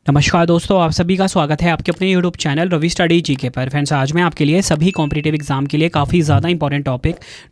नमस्कार दोस्तों, आप सभी का स्वागत है आपके अपने YouTube channel Ravi study GK पर। फ्रेंड्स, आज मैं आपके लिए सभी कॉम्पिटिटिव एग्जाम के लिए काफ़ी ज़्यादा इंपॉर्टेंट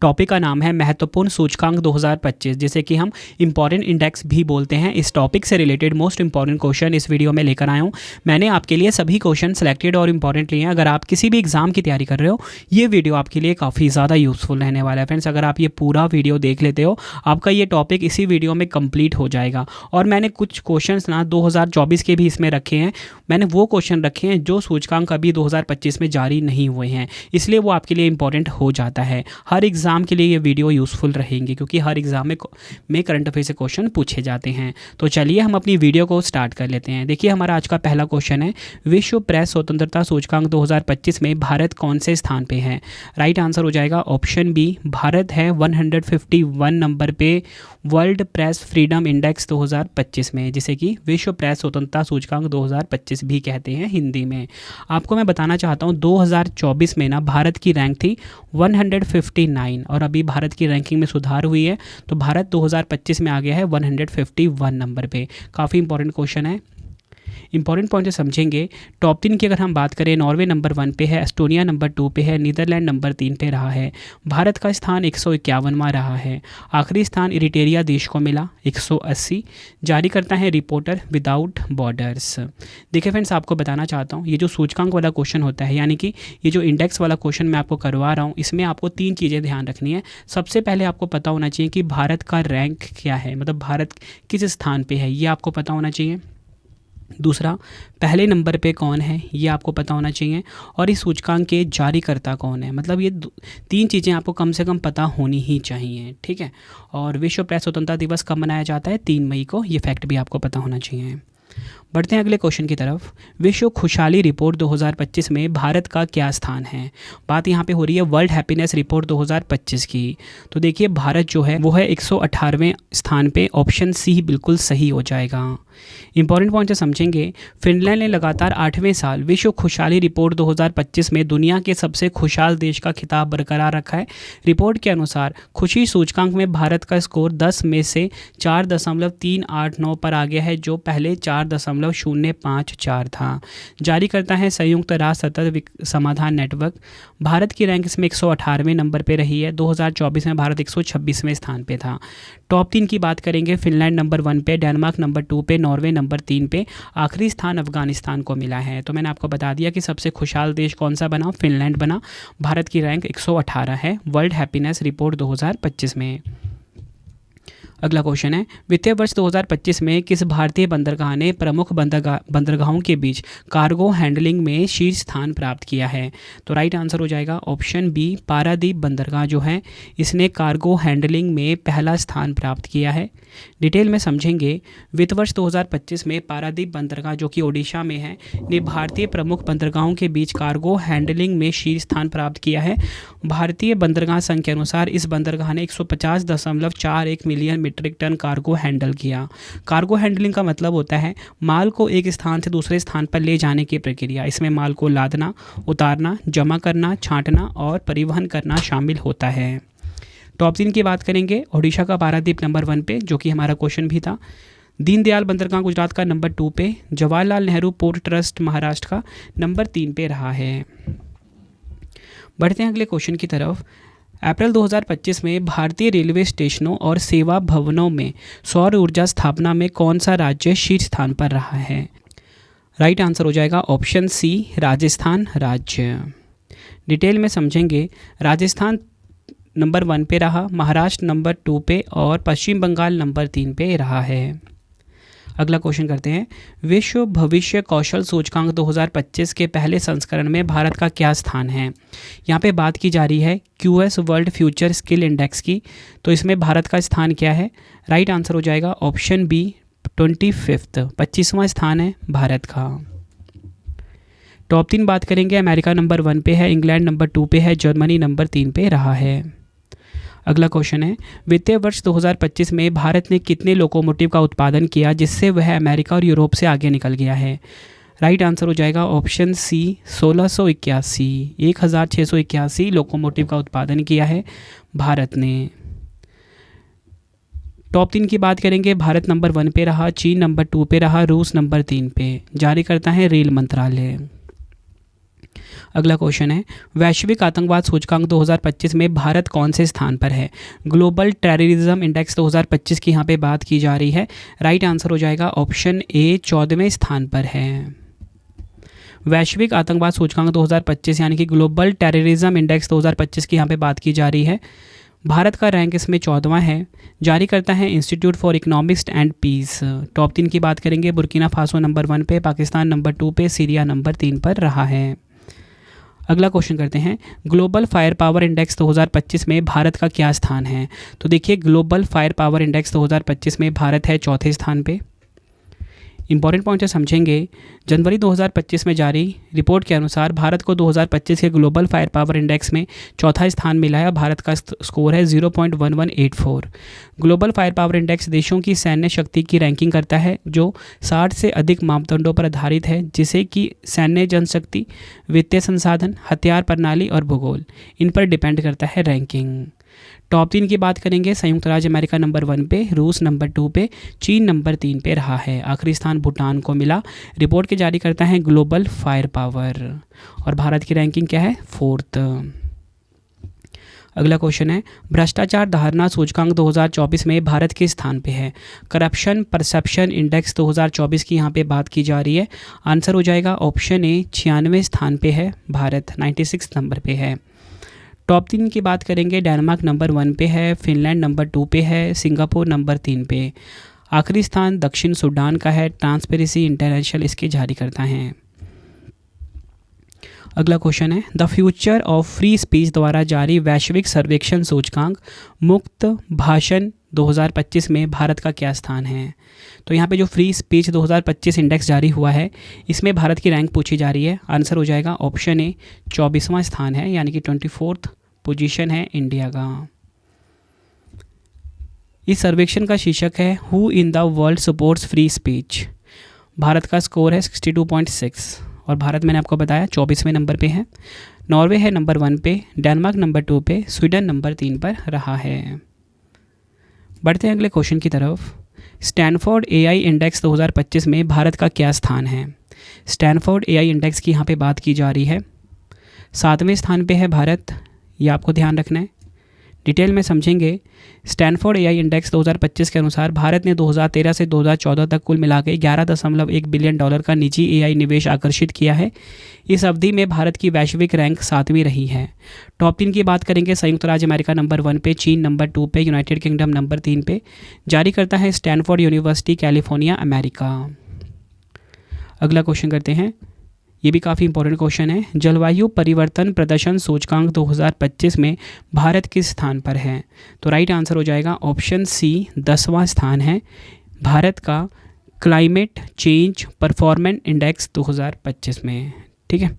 टॉपिक का नाम है महत्वपूर्ण सूचकांक 2025, जिसे कि हम इंपॉर्टेंट इंडेक्स भी बोलते हैं। इस टॉपिक से रिलेटेड मोस्ट इंपॉर्टेंट क्वेश्चन इस वीडियो में लेकर आया हूँ। मैंने आपके लिए सभी क्वेश्चन सेलेक्टेड और इंपॉर्टेंट लिए हैं। अगर आप किसी भी एग्जाम की तैयारी कर रहे हो, ये वीडियो आपके लिए काफ़ी ज़्यादा यूजफुल रहने वाला है। फ्रेंड्स, अगर आप ये पूरा वीडियो देख लेते हो, आपका ये टॉपिक इसी वीडियो में कंप्लीट हो जाएगा। और मैंने कुछ क्वेश्चन ना 2024 के भी इसमें रखे हैं। मैंने वो क्वेश्चन रखे हैं जो सूचकांक अभी 2025 में जारी नहीं हुए हैं, इसलिए वो आपके लिए इंपॉर्टेंट हो जाता है। हर एग्ज़ाम के लिए ये वीडियो यूज़फुल रहेंगे, क्योंकि हर एग्ज़ाम में करंट अफेयर से क्वेश्चन पूछे जाते हैं। तो चलिए हम अपनी वीडियो को स्टार्ट कर लेते हैं। देखिए, हमारा आज का पहला क्वेश्चन है, विश्व प्रेस स्वतंत्रता सूचकांक 2025 में भारत कौन से स्थान पे है? राइट आंसर हो जाएगा ऑप्शन बी, भारत है 151 नंबर पे वर्ल्ड प्रेस फ्रीडम इंडेक्स 2025 में, जिसे कि विश्व प्रेस स्वतंत्रता सूचकांक 2025 भी कहते हैं हिंदी में। आपको मैं बताना चाहता हूँ 2024 में ना भारत की रैंक थी 159, और अभी भारत की रैंकिंग में सुधार हुई है, तो भारत 2025 में आ गया है 151 नंबर पे। काफ़ी इंपॉर्टेंट क्वेश्चन है। इंपॉर्टेंट पॉइंट समझेंगे। टॉप 3 की अगर हम बात करें, नॉर्वे नंबर 1 पे है, एस्टोनिया नंबर 2 पे है, नीदरलैंड नंबर 3 पे रहा है। भारत का स्थान 151वां रहा है। आखिरी स्थान इरिटेरिया देश को मिला 180। जारी करता है रिपोर्टर विदाउट बॉर्डर्स। देखिए फ्रेंड्स, आपको बताना चाहता हूँ, ये जो सूचकांक वाला क्वेश्चन होता है, यानी कि ये जो इंडेक्स वाला क्वेश्चन मैं आपको करवा रहा हूँ, इसमें आपको 3 चीज़ें ध्यान रखनी है। सबसे पहले आपको पता होना चाहिए कि भारत का रैंक क्या है, मतलब भारत किस स्थान पे है, ये आपको पता होना चाहिए। दूसरा, पहले नंबर पे कौन है, ये आपको पता होना चाहिए। और इस सूचकांक के जारीकर्ता कौन है, मतलब ये 3 चीज़ें आपको कम से कम पता होनी ही चाहिए, ठीक है। और विश्व प्रेस स्वतंत्रता दिवस कब मनाया जाता है? 3 मई को। ये फैक्ट भी आपको पता होना चाहिए। बढ़ते हैं अगले क्वेश्चन की तरफ। विश्व खुशहाली रिपोर्ट 2025 में भारत का क्या स्थान है? बात यहाँ पे हो रही है वर्ल्ड हैप्पीनेस रिपोर्ट 2025 की। तो देखिए, भारत जो है वो है 118वें स्थान पे। ऑप्शन सी बिल्कुल सही हो जाएगा। इंपॉर्टेंट पॉइंट से समझेंगे। फिनलैंड ने लगातार 8वें साल विश्व खुशहाली रिपोर्ट 2025 में दुनिया के सबसे खुशहाल देश का खिताब बरकरार रखा है। रिपोर्ट के अनुसार खुशी सूचकांक में भारत का स्कोर 10 में से 4.389 पर आ गया है, जो पहले 4.054 था। जारी करता है संयुक्त राष्ट्र सतत समाधान नेटवर्क। भारत की रैंक इसमें 118वें नंबर पर रही है। 2024 में भारत 126वें स्थान पे था। टॉप 3 की बात करेंगे, फिनलैंड नंबर 1 पे, डेनमार्क नंबर 2 पे, नॉर्वे नंबर 3 पे। आखिरी स्थान अफगानिस्तान को मिला है। तो मैंने आपको बता दिया कि सबसे खुशहाल देश कौन सा बना, फिनलैंड बना। भारत की रैंक 118 है वर्ल्ड हैप्पीनेस रिपोर्ट 2025 में। अगला क्वेश्चन है, वित्तीय वर्ष 2025 में किस भारतीय बंदरगाह ने प्रमुख बंदरगाहों के बीच कार्गो हैंडलिंग में शीर्ष स्थान प्राप्त किया है? तो राइट आंसर हो जाएगा ऑप्शन बी, पारादीप बंदरगाह जो है इसने कार्गो हैंडलिंग में पहला स्थान प्राप्त किया है। डिटेल में समझेंगे। वित्त वर्ष 2025 में पारादीप बंदरगाह, जो कि ओडिशा में है, ने भारतीय प्रमुख बंदरगाहों के बीच कार्गो हैंडलिंग में शीर्ष स्थान प्राप्त किया है। भारतीय बंदरगाह संघ के अनुसार इस बंदरगाह ने 150.41 million metric ton cargo handle किया। कार्गो हैंडलिंग का मतलब होता है माल को एक स्थान से दूसरे स्थान पर ले जाने की प्रक्रिया। इसमें माल को लादना, उतारना, जमा करना, छांटना और परिवहन करना शामिल होता है। टॉप 3 की बात करेंगे। ओडिशा का पारादीप नंबर 1 पे, जो कि हमारा क्वेश्चन भी था। दीनदयाल बंदरगाह गुजरात का नंबर 2 पे। जवाहरलाल नेहरू पोर्ट ट्रस्ट महाराष्ट्र का नंबर 3 पे रहा है। बढ़ते हैं अगले क्वेश्चन की तरफ। अप्रैल 2025 में भारतीय रेलवे स्टेशनों और सेवा भवनों में सौर ऊर्जा स्थापना में कौन सा राज्य शीर्ष स्थान पर रहा है? राइट आंसर हो जाएगा ऑप्शन सी, राजस्थान राज्य। डिटेल में समझेंगे। राजस्थान नंबर 1 पे रहा, महाराष्ट्र नंबर 2 पे और पश्चिम बंगाल नंबर 3 पे रहा है। अगला क्वेश्चन करते हैं। विश्व भविष्य कौशल सूचकांक 2025 के पहले संस्करण में भारत का क्या स्थान है? यहाँ पे बात की जा रही है QS world future skill index की। तो इसमें भारत का स्थान क्या है? राइट आंसर हो जाएगा ऑप्शन बी, 25वां स्थान है भारत का। टॉप 3 बात करेंगे। अमेरिका नंबर 1 पे है, इंग्लैंड नंबर 2 पे है, जर्मनी नंबर 3 पे रहा है। अगला क्वेश्चन है, वित्तीय वर्ष 2025 में भारत ने कितने लोकोमोटिव का उत्पादन किया जिससे वह अमेरिका और यूरोप से आगे निकल गया है? राइट आंसर हो जाएगा ऑप्शन सी, 1681 लोकोमोटिव का उत्पादन किया है भारत ने। टॉप 3 की बात करेंगे, भारत नंबर 1 पे रहा, चीन नंबर 2 पे रहा, रूस नंबर 3 पे। जारी करता है रेल मंत्रालय। अगला क्वेश्चन है, वैश्विक आतंकवाद सूचकांक 2025 में भारत कौन से स्थान पर है? ग्लोबल टेररिज्म इंडेक्स 2025 की यहाँ पे बात की जा रही है। राइट आंसर हो जाएगा ऑप्शन ए, 14वें स्थान पर है। वैश्विक आतंकवाद सूचकांक 2025 यानी कि ग्लोबल टेररिज्म इंडेक्स 2025 की यहाँ पे बात की जा रही है। भारत का रैंक इसमें 14वां है। जारी करता है institute for economics and peace. Top 3 की बात करेंगे, बुर्किना फासो नंबर 1 पे, पाकिस्तान नंबर 2 पे, सीरिया नंबर 3 पर रहा है। अगला क्वेश्चन करते हैं, ग्लोबल फायर पावर इंडेक्स 2025 में भारत का क्या स्थान है? तो देखिए, ग्लोबल फायर पावर इंडेक्स 2025 में भारत है 4थे स्थान पे। इंपॉर्टेंट पॉइंट है, समझेंगे। जनवरी 2025 में जारी रिपोर्ट के अनुसार भारत को 2025 के ग्लोबल फायर पावर इंडेक्स में 4था स्थान मिला है। भारत का स्कोर है 0.1184। ग्लोबल फायर पावर इंडेक्स देशों की सैन्य शक्ति की रैंकिंग करता है जो 60 से अधिक मापदंडों पर आधारित है, जिसे कि सैन्य जनशक्ति, वित्तीय संसाधन, हथियार प्रणाली और भूगोल, इन पर डिपेंड करता है रैंकिंग। टॉप 3 की बात करेंगे, संयुक्त राज्य अमेरिका नंबर 1 पे, रूस नंबर 2 पे, चीन नंबर 3 पे रहा है। आखिरी स्थान भूटान को मिला। रिपोर्ट के जारी करता है ग्लोबल फायर पावर, और भारत की रैंकिंग क्या है? 4th। अगला क्वेश्चन है, भ्रष्टाचार धारणा सूचकांक 2024 में भारत किस स्थान पे है? करप्शन परसेप्शन इंडेक्स 2024 की यहाँ पे बात की जा रही है। आंसर हो जाएगा ऑप्शन ए, 96वें स्थान पे है भारत, 96 नंबर पे है। टॉप 3 की बात करेंगे, डेनमार्क नंबर 1 पे है, फिनलैंड नंबर 2 पे है, सिंगापुर नंबर 3 पे। आखिरी स्थान दक्षिण सूडान का है। ट्रांसपेरेंसी इंटरनेशनल इसके जारी करता है। अगला क्वेश्चन है, the future of free speech द्वारा जारी वैश्विक सर्वेक्षण सूचकांक मुक्त भाषण 2025 में भारत का क्या स्थान है? तो यहाँ पे जो फ्री स्पीच 2025 इंडेक्स जारी हुआ है, इसमें भारत की रैंक पूछी जा रही है। आंसर हो जाएगा ऑप्शन ए, 24वां स्थान है, यानी कि 24th पोजीशन है इंडिया का। इस सर्वेक्षण का शीर्षक है who in the world supports free speech. Bharat का स्कोर है 62.6, और भारत मैंने आपको बताया 24वें नंबर पे है। नॉर्वे है नंबर 1 पे, डेनमार्क नंबर 2 पे, स्वीडन नंबर 3 पर रहा है। बढ़ते हैं अगले क्वेश्चन की तरफ। स्टैनफोर्ड एआई इंडेक्स 2025 में भारत का क्या स्थान है? स्टैनफोर्ड एआई इंडेक्स की यहाँ पे बात की जा रही है। 7वें स्थान पे है भारत, ये आपको ध्यान रखना है। डिटेल में समझेंगे। स्टैनफोर्ड एआई इंडेक्स 2025 के अनुसार भारत ने 2013 से 2014 तक कुल मिलाकर 11.1 बिलियन डॉलर का निजी एआई निवेश आकर्षित किया है। इस अवधि में भारत की वैश्विक रैंक 7वीं रही है। टॉप 3 की बात करेंगे, संयुक्त राज्य अमेरिका नंबर 1 पे, चीन नंबर 2 पे, यूनाइटेड किंगडम नंबर 3 पे। जारी करता है स्टैनफोर्ड यूनिवर्सिटी, कैलिफोर्निया, अमेरिका। अगला क्वेश्चन करते हैं, ये भी काफ़ी इंपॉर्टेंट क्वेश्चन है। जलवायु परिवर्तन प्रदर्शन सूचकांक 2025 में भारत किस स्थान पर है? तो राइट आंसर हो जाएगा ऑप्शन सी, 10वां स्थान है भारत का क्लाइमेट चेंज परफॉर्मेंस इंडेक्स 2025 में। ठीक है,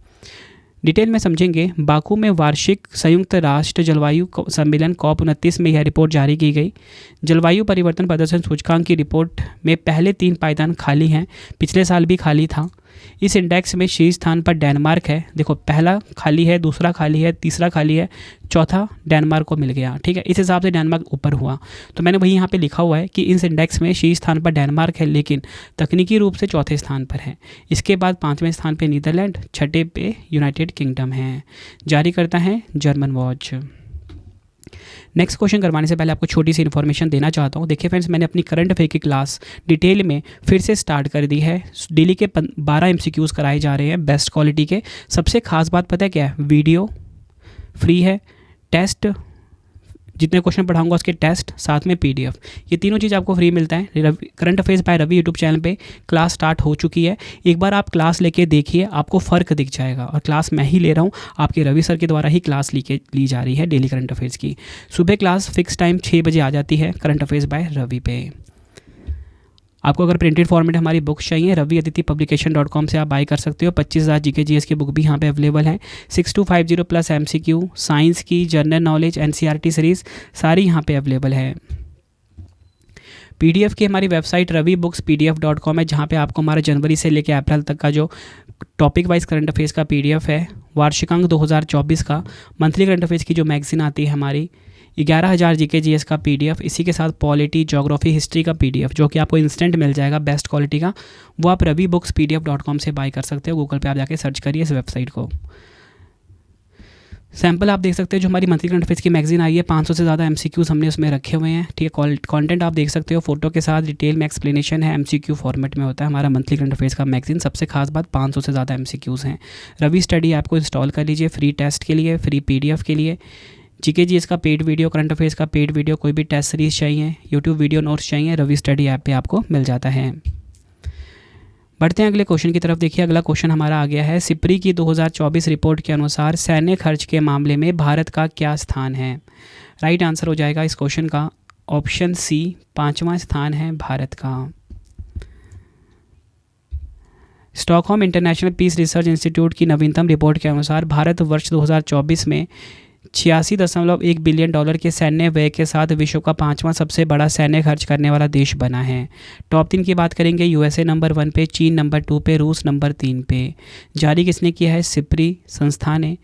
डिटेल में समझेंगे। बाकू में वार्षिक संयुक्त राष्ट्र जलवायु सम्मेलन COP29 में यह रिपोर्ट जारी की गई। जलवायु परिवर्तन प्रदर्शन सूचकांक की रिपोर्ट में पहले 3 पायदान खाली हैं, पिछले साल भी खाली था। इस इंडेक्स में शीर्ष स्थान पर डेनमार्क है। देखो, पहला खाली है, दूसरा खाली है, तीसरा खाली है, चौथा डेनमार्क को मिल गया। ठीक है, इस हिसाब से डेनमार्क ऊपर हुआ। तो मैंने वही यहाँ पे लिखा हुआ है कि इस इंडेक्स में शीर्ष स्थान पर डेनमार्क है, लेकिन तकनीकी रूप से 4थे स्थान पर है। इसके बाद 5वें स्थान पे नीदरलैंड, 6ठे पे यूनाइटेड किंगडम है। जारी करता है जर्मन वॉच। नेक्स्ट क्वेश्चन करवाने से पहले आपको छोटी सी इन्फॉर्मेशन देना चाहता हूँ। देखिए फ्रेंड्स, मैंने अपनी करंट अफेयर की क्लास डिटेल में फिर से स्टार्ट कर दी है। डेली के 12 MCQs कराए जा रहे हैं बेस्ट क्वालिटी के। सबसे खास बात पता है क्या है? वीडियो फ्री है, टेस्ट जितने क्वेश्चन पढ़ाऊंगा उसके टेस्ट, साथ में PDF, ये तीनों चीज़ आपको फ्री मिलता है। Current affairs by Ravi YouTube channel पे क्लास स्टार्ट हो चुकी है। एक बार आप क्लास लेके देखिए, आपको फ़र्क दिख जाएगा। और क्लास मैं ही ले रहा हूँ, आपके रवि सर के द्वारा ही क्लास ली जा रही है डेली करंट अफेयर्स की। सुबह क्लास फिक्स टाइम 6 बजे आ जाती है करंट अफेयर्स बाय रवि पे। आपको अगर प्रिंटेड फॉर्मेट हमारी बुक्स चाहिए, raviaditipublication.com से आप बाय कर सकते हो। 25,000 GK GS की बुक भी यहाँ पे अवेलेबल है। 6250 प्लस MCQ, साइंस की, जनरल नॉलेज, NCERT सीरीज़ सारी यहाँ पे अवेलेबल है। PDF की हमारी वेबसाइट ravibooks.pdf.com है, जहाँ पे आपको हमारा जनवरी से लेकर अप्रैल तक का जो टॉपिक वाइज करंट अफेयर्स का PDF है, वार्षिकांक 2024 का, मंथली करंट अफेयर्स की जो मैगजीन आती है हमारी, 11,000 जीके जीएस का पीडीएफ, इसी के साथ पॉलिटी, ज्योग्राफी, हिस्ट्री का पीडीएफ जो कि आपको इंस्टेंट मिल जाएगा बेस्ट क्वालिटी का, वो आप ravibookspdf.com से बाय कर सकते हो। गूगल पे आप जाके सर्च करिए इस वेबसाइट को। सैंपल आप देख सकते हैं जो हमारी मंथली करंट अफेयर्स की मैगजीन आई है, 500 से ज़्यादा एमसीक्यूज़ हमने उसमें रखे हुए हैं। ठीक है, कंटेंट आप देख सकते हो, फोटो के साथ डिटेल में एक्सप्लेनेशन है, एमसीक्यू फॉर्मेट में होता है हमारा मंथली करंट अफेयर्स का मैगजीन। सबसे खास बात 500 से ज़्यादा एमसीक्यूज़ हैं। रवि स्टडी ऐप को इंस्टॉल कर लीजिए फ्री टेस्ट के लिए, फ्री पीडीएफ के लिए। जीके जीएस का पेड वीडियो, करंट अफेयर्स का पेड वीडियो, कोई भी टेस्ट सीरीज चाहिए, यूट्यूब वीडियो नोट्स चाहिए, रवि स्टडी ऐप पे आपको मिल जाता है। बढ़ते हैं अगले क्वेश्चन की तरफ। देखिए अगला क्वेश्चन हमारा आ गया है, सिप्री की 2024 रिपोर्ट के अनुसार सैन्य खर्च के मामले में भारत का क्या स्थान है। राइट आंसर हो जाएगा इस क्वेश्चन का ऑप्शन सी, 5वां स्थान है भारत का। Stockholm international peace research institute की नवीनतम रिपोर्ट के अनुसार भारत वर्ष 2024 में 86.1 बिलियन डॉलर के सैन्य व्यय के साथ विश्व का 5वां सबसे बड़ा सैन्य खर्च करने वाला देश बना है। टॉप 3 की बात करेंगे, यूएसए नंबर 1 पे, चीन नंबर 2 पे, रूस नंबर 3 पे। जारी किसने किया है? सिप्री संस्था ने,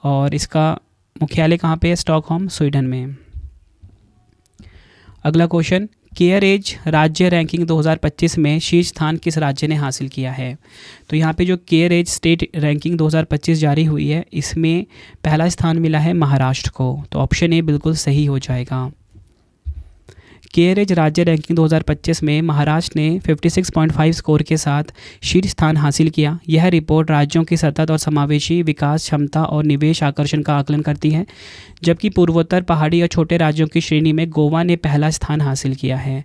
और इसका मुख्यालय कहाँ पे है? स्टॉकहोम, स्वीडन में। अगला क्वेश्चन, केयर एज राज्य रैंकिंग 2025 में शीर्ष स्थान किस राज्य ने हासिल किया है? तो यहाँ पे जो केयर एज स्टेट रैंकिंग 2025 जारी हुई है, इसमें पहला स्थान मिला है महाराष्ट्र को, तो ऑप्शन ए बिल्कुल सही हो जाएगा। केयर एज राज्य रैंकिंग 2025 में महाराष्ट्र ने 56.5 स्कोर के साथ शीर्ष स्थान हासिल किया। यह रिपोर्ट राज्यों की सतत और समावेशी विकास क्षमता और निवेश आकर्षण का आकलन करती है, जबकि पूर्वोत्तर, पहाड़ी और छोटे राज्यों की श्रेणी में गोवा ने पहला स्थान हासिल किया है।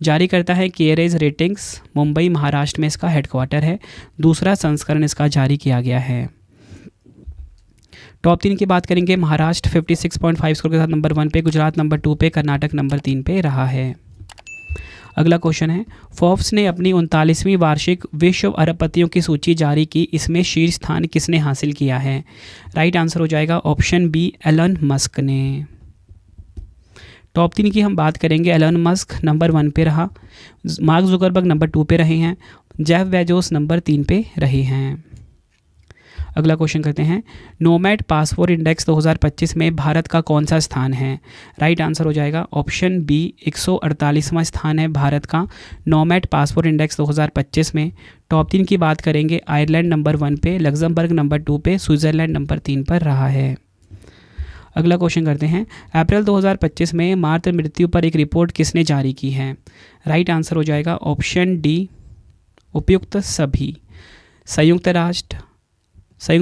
जारी करता है care edge ratings, Mumbai Maharashtra में इसका हेडक्वार्टर है। दूसरा संस्करण इसका जारी किया गया है। टॉप 3 की बात करेंगे, महाराष्ट्र 56.5 स्कोर के साथ नंबर 1 पे, गुजरात नंबर 2 पे, कर्नाटक नंबर 3 पे रहा है। अगला क्वेश्चन है, फोर्ब्स ने अपनी 39वीं वार्षिक विश्व अरबपतियों की सूची जारी की, इसमें शीर्ष स्थान किसने हासिल किया है? राइट आंसर हो जाएगा ऑप्शन बी, एलन मस्क ने। टॉप 3 की हम बात करेंगे, एलन मस्क नंबर 1 पे रहा, मार्क जुकरबर्ग नंबर 2 पे रहे हैं, जेफ बेजोस नंबर 3 पे रहे हैं। अगला क्वेश्चन करते हैं, नोमैड पासपोर्ट इंडेक्स 2025 में भारत का कौन सा स्थान है? राइट आंसर हो जाएगा ऑप्शन बी, 148वां स्थान है भारत का नोमैड पासपोर्ट इंडेक्स 2025 में। टॉप 3 की बात करेंगे, आयरलैंड नंबर 1 पे, लग्जमबर्ग नंबर 2 पे, स्विट्ज़रलैंड नंबर 3 पर रहा है। अगला क्वेश्चन करते हैं, अप्रैल 2025 में मातृ मृत्यु पर एक रिपोर्ट किसने जारी की है? राइट आंसर हो जाएगा ऑप्शन डी, उपयुक्त सभी। संयुक्त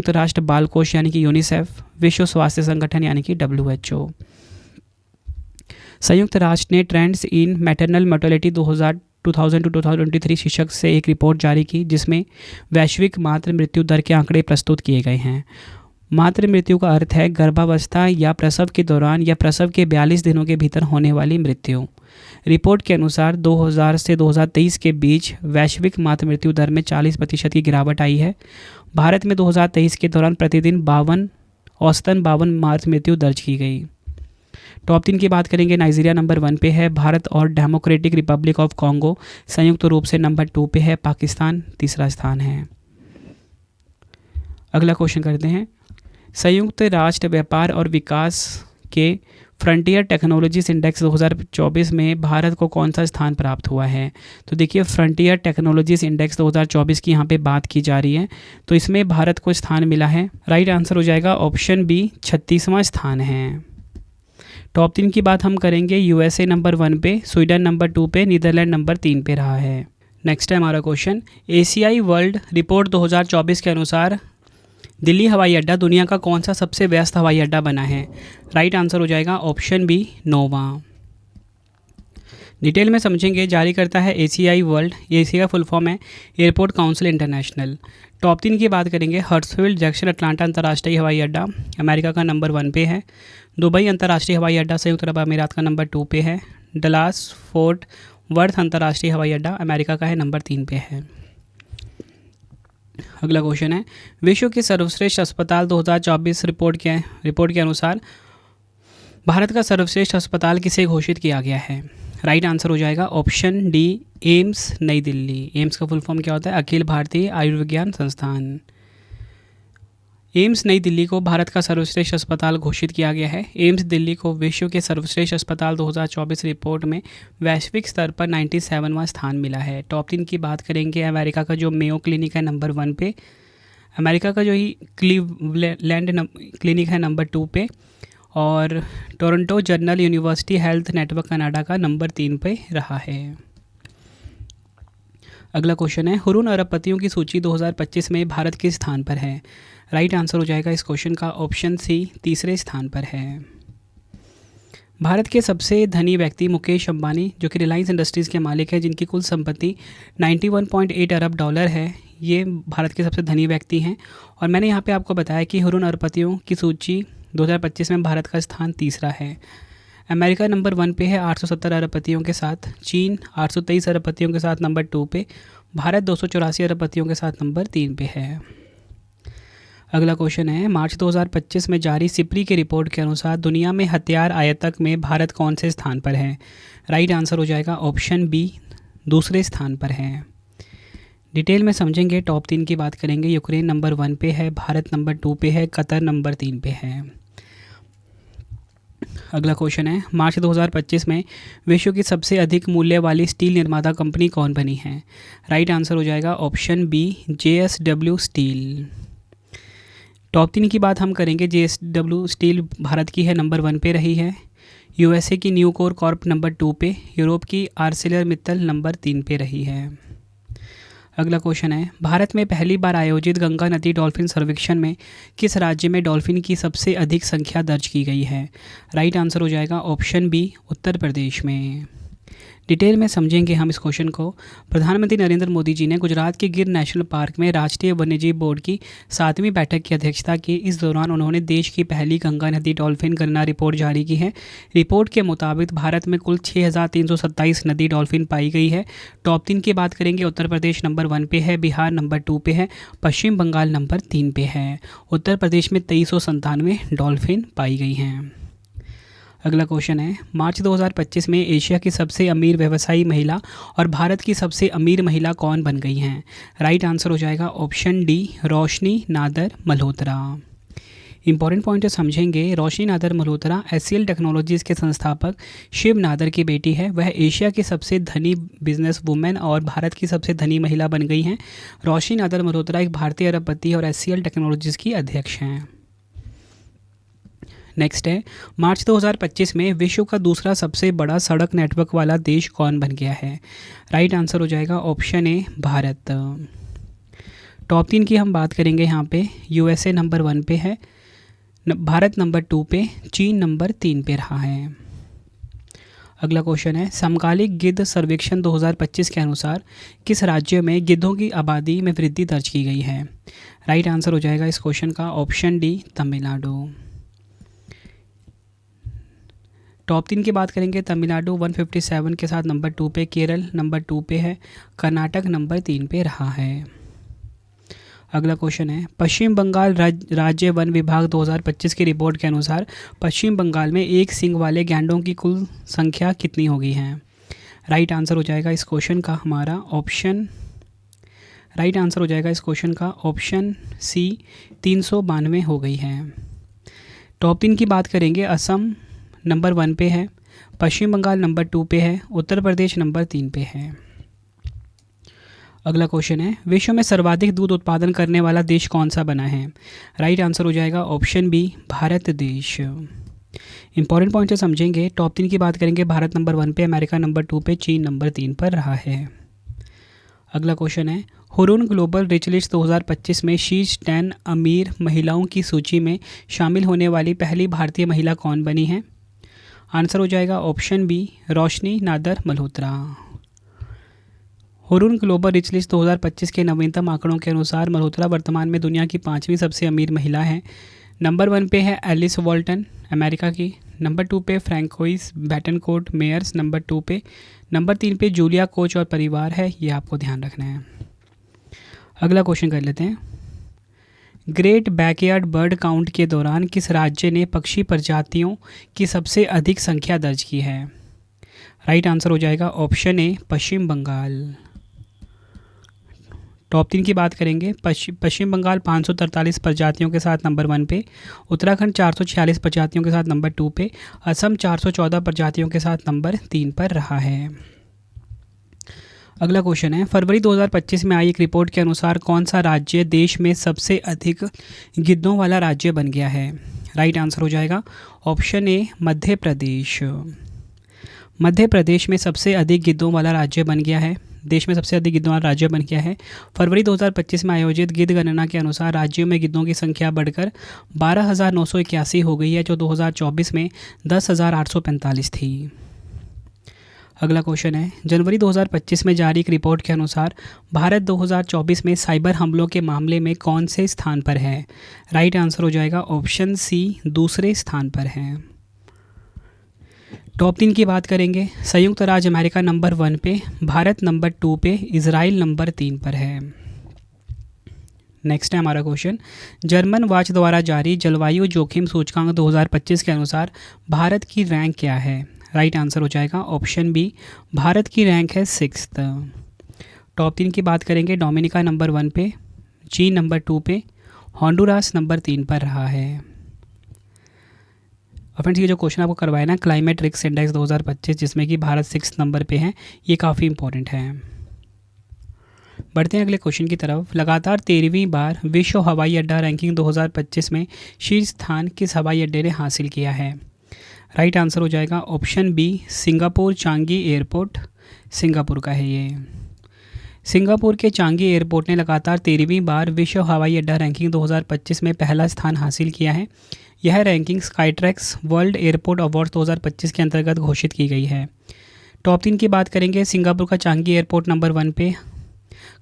राष्ट्र बाल कोष यानी कि यूनिसेफ, विश्व स्वास्थ्य संगठन यानी कि WHO। संयुक्त राष्ट्र ने trends in maternal mortality 2000 to 2023 शीर्षक से एक रिपोर्ट जारी की, जिसमें वैश्विक मातृ मृत्यु दर के आंकड़े प्रस्तुत किए गए हैं। मातृ मृत्यु का अर्थ है गर्भावस्था या प्रसव के दौरान या प्रसव के 42 दिनों के भीतर होने वाली मृत्यु। रिपोर्ट के अनुसार 2000 से 2023 के बीच वैश्विक मातृ मृत्यु दर में 40% की गिरावट आई है। भारत में 2023 के दौरान प्रतिदिन औसतन 52 मातृ मृत्यु दर्ज की गई। टॉप 3 की बात करेंगे, नाइजीरिया नंबर 1 पे है, भारत और डेमोक्रेटिक रिपब्लिक ऑफ कॉन्गो संयुक्त रूप से नंबर 2 पे है, पाकिस्तान तीसरा स्थान है। अगला क्वेश्चन करते हैं, संयुक्त राष्ट्र व्यापार और विकास के फ्रंटियर टेक्नोलॉजीज इंडेक्स 2024 में भारत को कौन सा स्थान प्राप्त हुआ है? तो देखिए, फ्रंटियर टेक्नोलॉजीज इंडेक्स 2024 की यहाँ पे बात की जा रही है, तो इसमें भारत को स्थान मिला है। राइट आंसर हो जाएगा ऑप्शन बी, 36वां स्थान है। टॉप 3 की बात हम करेंगे, यूएसए नंबर 1 पे, स्वीडन नंबर 2 पे, नीदरलैंड नंबर 3 पे रहा है। नेक्स्ट है हमारा क्वेश्चन, एशियाई वर्ल्ड रिपोर्ट 2024 के अनुसार दिल्ली हवाई अड्डा दुनिया का कौन सा सबसे व्यस्त हवाई अड्डा बना है? राइट आंसर हो जाएगा ऑप्शन बी, नोवा। डिटेल में समझेंगे, जारी करता है एशियाई वर्ल्ड, एशिया का फुल फॉर्म है एयरपोर्ट काउंसिल इंटरनेशनल। टॉप 3 की बात करेंगे, हर्ट्सफील्ड जैक्सन अटलांटा अंतर्राष्ट्रीय हवाई अड्डा अमेरिका का नंबर 1 पे है, दुबई अंतर्राष्ट्रीय हवाई अड्डा संयुक्त अरब अमीरात का नंबर 2 पे है, डलास फोर्ट वर्थ अंतर्राष्ट्रीय हवाई अड्डा अमेरिका का है नंबर 3 पे है। अगला क्वेश्चन है, विश्व के सर्वश्रेष्ठ अस्पताल 2024 रिपोर्ट के अनुसार भारत का सर्वश्रेष्ठ अस्पताल किसे घोषित किया गया है? राइट आंसर हो जाएगा ऑप्शन डी, एम्स नई दिल्ली। एम्स का फुल फॉर्म क्या होता है? अखिल भारतीय आयुर्विज्ञान संस्थान। एम्स नई दिल्ली को भारत का सर्वश्रेष्ठ अस्पताल घोषित किया गया है। एम्स दिल्ली को विश्व के सर्वश्रेष्ठ अस्पताल 2024 रिपोर्ट में वैश्विक स्तर पर 97वां स्थान मिला है। टॉप 3 की बात करेंगे, अमेरिका का जो मेयो क्लिनिक है नंबर 1 पे, अमेरिका का जो ही क्लीवलैंड क्लिनिक है नंबर 2 पे, और Toronto journal university health network Canada का नंबर 3 पे रहा है। अगला क्वेश्चन है, हुरून अरबपतियों की सूची 2025 में भारत किस स्थान पर है? राइट आंसर हो जाएगा इस क्वेश्चन का ऑप्शन सी, तीसरे स्थान पर है। भारत के सबसे धनी व्यक्ति मुकेश अंबानी, जो कि रिलायंस इंडस्ट्रीज़ के मालिक हैं, जिनकी कुल संपत्ति 91.8 अरब डॉलर है, ये भारत के सबसे धनी व्यक्ति हैं। और मैंने यहाँ पे आपको बताया कि हुरून अरबपतियों की सूची 2025 में भारत का स्थान तीसरा है। अमेरिका नंबर 1 पे है 870 अरबपतियों के साथ, चीन 823 अरबपतियों के साथ नंबर 2 पे, भारत 284 अरबपतियों के साथ नंबर 3 पे है। अगला क्वेश्चन है, मार्च 2025 में जारी सिप्री की रिपोर्ट के अनुसार दुनिया में हथियार आयातक में भारत कौन से स्थान पर है? राइट आंसर हो जाएगा ऑप्शन बी, दूसरे स्थान पर है। डिटेल में समझेंगे, टॉप 3 की बात करेंगे, यूक्रेन नंबर 1 पे है, भारत नंबर 2 पे है, कतर नंबर 3 पे है। अगला क्वेश्चन है, मार्च 2025 में विश्व की सबसे अधिक मूल्य वाली स्टील निर्माता कंपनी कौन बनी है? राइट आंसर हो जाएगा option B, JSW steel. Top 3 की बात हम करेंगे, JSW स्टील भारत की है, नंबर 1 पे रही है, USA की न्यूकोर कॉर्प नंबर 2 पे, यूरोप की आर्सेलर मित्तल नंबर 3 पे रही है। अगला क्वेश्चन है, भारत में पहली बार आयोजित गंगा नदी डॉल्फिन सर्वेक्षण में किस राज्य में डॉल्फिन की सबसे अधिक संख्या दर्ज की गई है? राइट आंसर हो जाएगा ऑप्शन बी, उत्तर प्रदेश में। डिटेल में समझेंगे हम इस क्वेश्चन को। प्रधानमंत्री नरेंद्र मोदी जी ने गुजरात के गिर नेशनल पार्क में राष्ट्रीय वन्यजीव बोर्ड की 7वीं बैठक की अध्यक्षता की। इस दौरान उन्होंने देश की पहली गंगा नदी डॉल्फिन गणना रिपोर्ट जारी की है। रिपोर्ट के मुताबिक भारत में कुल 6,327 नदी डॉल्फिन पाई गई है। टॉप 3 की बात करेंगे, उत्तर प्रदेश नंबर 1 पे है, बिहार नंबर 2 पे है, पश्चिम बंगाल नंबर 3 पे है। उत्तर प्रदेश में 2397 डॉल्फिन पाई गई हैं। अगला क्वेश्चन है, मार्च 2025 में एशिया की सबसे अमीर व्यवसायी महिला और भारत की सबसे अमीर महिला कौन बन गई हैं? राइट आंसर हो जाएगा ऑप्शन डी, रोशनी नादर मल्होत्रा। इंपॉर्टेंट पॉइंट समझेंगे, रोशनी नादर मल्होत्रा HCL टेक्नोलॉजीज़ के संस्थापक शिव नादर की बेटी है। वह एशिया की सबसे धनी बिजनेस वुमेन और भारत की सबसे धनी महिला बन गई हैं। रोशनी नादर मल्होत्रा एक भारतीय अरबपति और HCL टेक्नोलॉजीज़ की अध्यक्ष हैं। नेक्स्ट है, मार्च 2025 में विश्व का दूसरा सबसे बड़ा सड़क नेटवर्क वाला देश कौन बन गया है? राइट आंसर हो जाएगा ऑप्शन ए, भारत। टॉप 3 की हम बात करेंगे, यहाँ पे USA नंबर 1 पे है, भारत नंबर 2 पे, चीन नंबर 3 पे रहा है। अगला क्वेश्चन है, समकालिक गिद्ध सर्वेक्षण 2025 के अनुसार किस राज्य में गिद्धों की आबादी में वृद्धि दर्ज की गई है? राइट आंसर हो जाएगा इस क्वेश्चन का ऑप्शन डी, तमिलनाडु। टॉप 3 की बात करेंगे, तमिलनाडु 157 के साथ नंबर 2 पे, केरल नंबर 2 पे है, कर्नाटक नंबर 3 पे रहा है। अगला क्वेश्चन है, पश्चिम बंगाल राज्य वन विभाग 2025 की रिपोर्ट के अनुसार पश्चिम बंगाल में एक सींग वाले गैंडों की कुल संख्या कितनी हो गई है? राइट आंसर हो जाएगा इस क्वेश्चन का हमारा ऑप्शन सी, 392 हो गई है। टॉप 3 की बात करेंगे, असम नंबर 1 पे है, पश्चिम बंगाल नंबर 2 पे है, उत्तर प्रदेश नंबर 3 पे है। अगला क्वेश्चन है, विश्व में सर्वाधिक दूध उत्पादन करने वाला देश कौन सा बना है? राइट आंसर हो जाएगा ऑप्शन बी, भारत देश। इंपॉर्टेंट पॉइंट से समझेंगे, टॉप 3 की बात करेंगे, भारत नंबर 1 पे, अमेरिका नंबर 2 पे, चीन नंबर 3 पर रहा है। अगला क्वेश्चन है, हुरून ग्लोबल रिच लिस्ट 2025 में शीर्ष 10 अमीर महिलाओं की सूची में शामिल होने वाली पहली भारतीय महिला कौन बनी है? आंसर हो जाएगा option B, Roshni Nadar Malhotra. Hurun global rich list 2025 के नवीनतम आंकड़ों के अनुसार मल्होत्रा वर्तमान में दुनिया की 5वीं सबसे अमीर महिला हैं। नंबर 1 पे है एलिस वॉल्टन, अमेरिका की, नंबर 2 पे फ्रैंकोइस बेटनकोर्ट मेयर्स नंबर 2 पे, नंबर 3 पे जूलिया कोच और परिवार है, ये आपको ध्यान रखना है। अगला क्वेश्चन कर लेते हैं, ग्रेट बैकयार्ड बर्ड काउंट के दौरान किस राज्य ने पक्षी प्रजातियों की सबसे अधिक संख्या दर्ज की है? राइट आंसर हो जाएगा option A, Paschim Bangal. Top 3 की बात करेंगे, पश्चिम बंगाल 543 प्रजातियों के साथ नंबर 1 पे, उत्तराखंड 446 प्रजातियों के साथ नंबर 2 पे, असम 414 प्रजातियों के साथ नंबर 3 पर रहा है। अगला क्वेश्चन है, फरवरी 2025 में आई एक रिपोर्ट के अनुसार कौन सा राज्य देश में सबसे अधिक गिद्धों वाला राज्य बन गया है? राइट आंसर हो जाएगा ऑप्शन ए मध्य प्रदेश। मध्य प्रदेश में सबसे अधिक गिद्धों वाला राज्य बन गया है। देश में सबसे अधिक गिद्धों वाला राज्य बन गया है। फरवरी 2025 में आयोजित गिद्ध गणना के अनुसार राज्यों में गिद्धों की संख्या बढ़कर 12,981 हो गई है, जो 2024 में 10,845 थी। अगला क्वेश्चन है, जनवरी 2025 में जारी एक रिपोर्ट के अनुसार भारत 2024 में साइबर हमलों के मामले में कौन से स्थान पर है? राइट आंसर हो जाएगा ऑप्शन सी दूसरे स्थान पर है। टॉप 3 की बात करेंगे, संयुक्त राज्य अमेरिका नंबर 1 पे, भारत नंबर 2 पे, इजराइल नंबर 3 पर है। नेक्स्ट है हमारा क्वेश्चन, जर्मन वॉच द्वारा जारी जलवायु जोखिम सूचकांक 2025 के अनुसार भारत की रैंक क्या है? राइट आंसर हो जाएगा ऑप्शन बी, भारत की रैंक है 6th। टॉप 3 की बात करेंगे, डोमिनिका नंबर 1 पे, चीन नंबर 2 पे, होंडुरास नंबर 3 पर रहा है। और फ्रेंड्स, ये जो क्वेश्चन आपको करवाया ना क्लाइमेट रिस्क इंडेक्स 2025, जिसमें कि भारत 6th नंबर पे है, ये काफ़ी इंपॉर्टेंट है। बढ़ते हैं अगले क्वेश्चन की तरफ। लगातार 13वीं बार विश्व हवाई अड्डा रैंकिंग 2025 में शीर्ष स्थान किस हवाई अड्डे ने हासिल किया है? राइट आंसर हो जाएगा option B, Singapore Changi airport. Singapore का है ये। सिंगापुर के चांगी एयरपोर्ट ने लगातार 13वीं बार विश्व हवाई अड्डा रैंकिंग 2025 में पहला स्थान हासिल किया है। यह ranking Skytrax world airport awards 2025 के अंतर्गत घोषित की गई है। टॉप 3 की बात करेंगे, सिंगापुर का चांगी एयरपोर्ट नंबर 1 पे,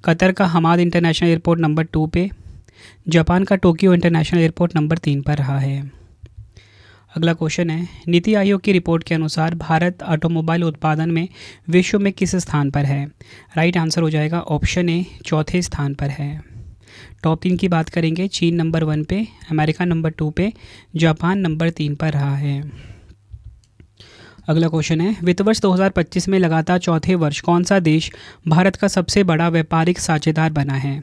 कतर का हमाद इंटरनेशनल एयरपोर्ट नंबर 2 पे, जापान का टोक्यो इंटरनेशनल एयरपोर्ट नंबर 3 पर रहा है। अगला क्वेश्चन है, नीति आयोग की रिपोर्ट के अनुसार भारत ऑटोमोबाइल उत्पादन में विश्व में किस स्थान पर है? राइट आंसर हो जाएगा ऑप्शन ए, चौथे स्थान पर है। टॉप 3 की बात करेंगे, चीन नंबर 1 पे, अमेरिका नंबर 2 पे, जापान नंबर 3 पर रहा है। अगला क्वेश्चन है, वित्त वर्ष 2025 में लगातार चौथे वर्ष कौन सा देश भारत का सबसे बड़ा व्यापारिक साझेदार बना है?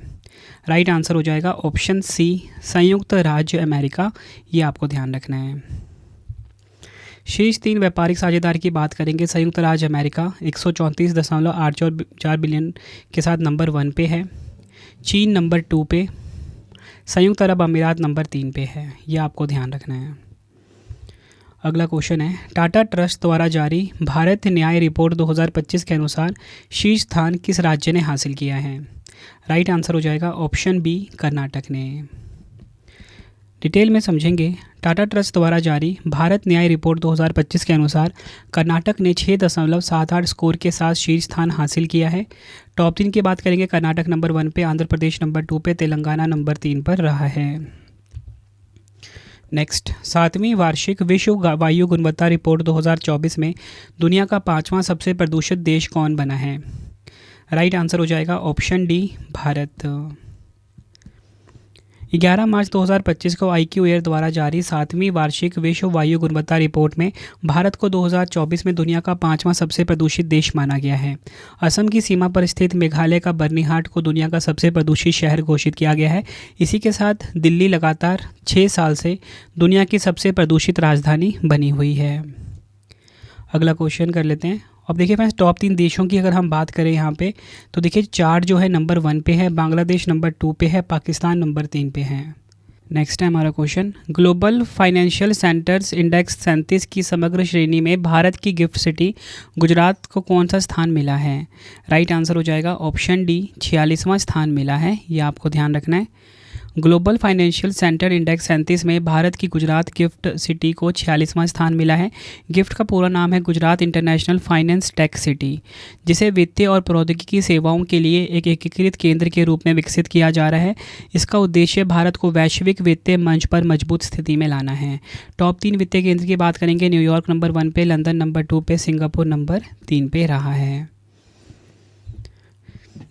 राइट आंसर हो जाएगा ऑप्शन सी, संयुक्त राज्य अमेरिका। ये आपको ध्यान रखना है। शीर्ष 3 व्यापारिक साझेदार की बात करेंगे, संयुक्त राज्य अमेरिका 134.84 बिलियन के साथ नंबर 1 पे है, चीन नंबर 2 पे, संयुक्त अरब अमीरात नंबर 3 पे है। यह आपको ध्यान रखना है। अगला क्वेश्चन है, टाटा ट्रस्ट द्वारा जारी भारत न्याय रिपोर्ट 2025 के अनुसार शीर्ष स्थान किस राज्य ने हासिल किया है? राइट आंसर हो जाएगा ऑप्शन बी, कर्नाटक ने। डिटेल में समझेंगे, टाटा ट्रस्ट द्वारा जारी भारत न्याय रिपोर्ट 2025 के अनुसार कर्नाटक ने 6.78 स्कोर के साथ शीर्ष स्थान हासिल किया है। टॉप 3 की बात करेंगे, कर्नाटक नंबर 1 पे, आंध्र प्रदेश नंबर 2 पे, तेलंगाना नंबर 3 पर रहा है। नेक्स्ट, 7वीं वार्षिक विश्व वायु गुणवत्ता रिपोर्ट 2024 में दुनिया का 5वां सबसे प्रदूषित देश कौन बना है? राइट आंसर हो जाएगा ऑप्शन डी, भारत। 11 मार्च 2025 को IQ एयर द्वारा जारी 7वीं वार्षिक विश्व वायु गुणवत्ता रिपोर्ट में भारत को 2024 में दुनिया का 5वां सबसे प्रदूषित देश माना गया है। असम की सीमा पर स्थित मेघालय का बर्नीहाट को दुनिया का सबसे प्रदूषित शहर घोषित किया गया है। इसी के साथ दिल्ली लगातार 6 साल से दुनिया की सबसे प्रदूषित राजधानी बनी हुई है। अगला क्वेश्चन कर लेते हैं। अब देखिए फ्रेंड्स, टॉप 3 देशों की अगर हम बात करें यहाँ पे, तो देखिए चार जो है नंबर 1 पे है, बांग्लादेश नंबर 2 पे है, पाकिस्तान नंबर 3 पे है। नेक्स्ट है हमारा question, global financial centres index 37 की समग्र श्रेणी में भारत की गिफ्ट सिटी गुजरात को कौन सा स्थान मिला है? राइट आंसर हो जाएगा ऑप्शन डी, 46वां स्थान मिला है। ये आपको ध्यान रखना है। ग्लोबल फाइनेंशियल सेंटर इंडेक्स 37 में भारत की गुजरात गिफ्ट सिटी को 46वां स्थान मिला है। गिफ्ट का पूरा नाम है Gujarat international finance tech city, जिसे वित्तीय और प्रौद्योगिकी सेवाओं के लिए एक एकीकृत केंद्र के रूप में विकसित किया जा रहा है। इसका उद्देश्य भारत को वैश्विक वित्तीय मंच पर मजबूत स्थिति में लाना है। टॉप 3 वित्तीय केंद्र की बात करेंगे, न्यूयॉर्क नंबर 1 पे, लंदन नंबर 2 पे, सिंगापुर नंबर 3 पे रहा है।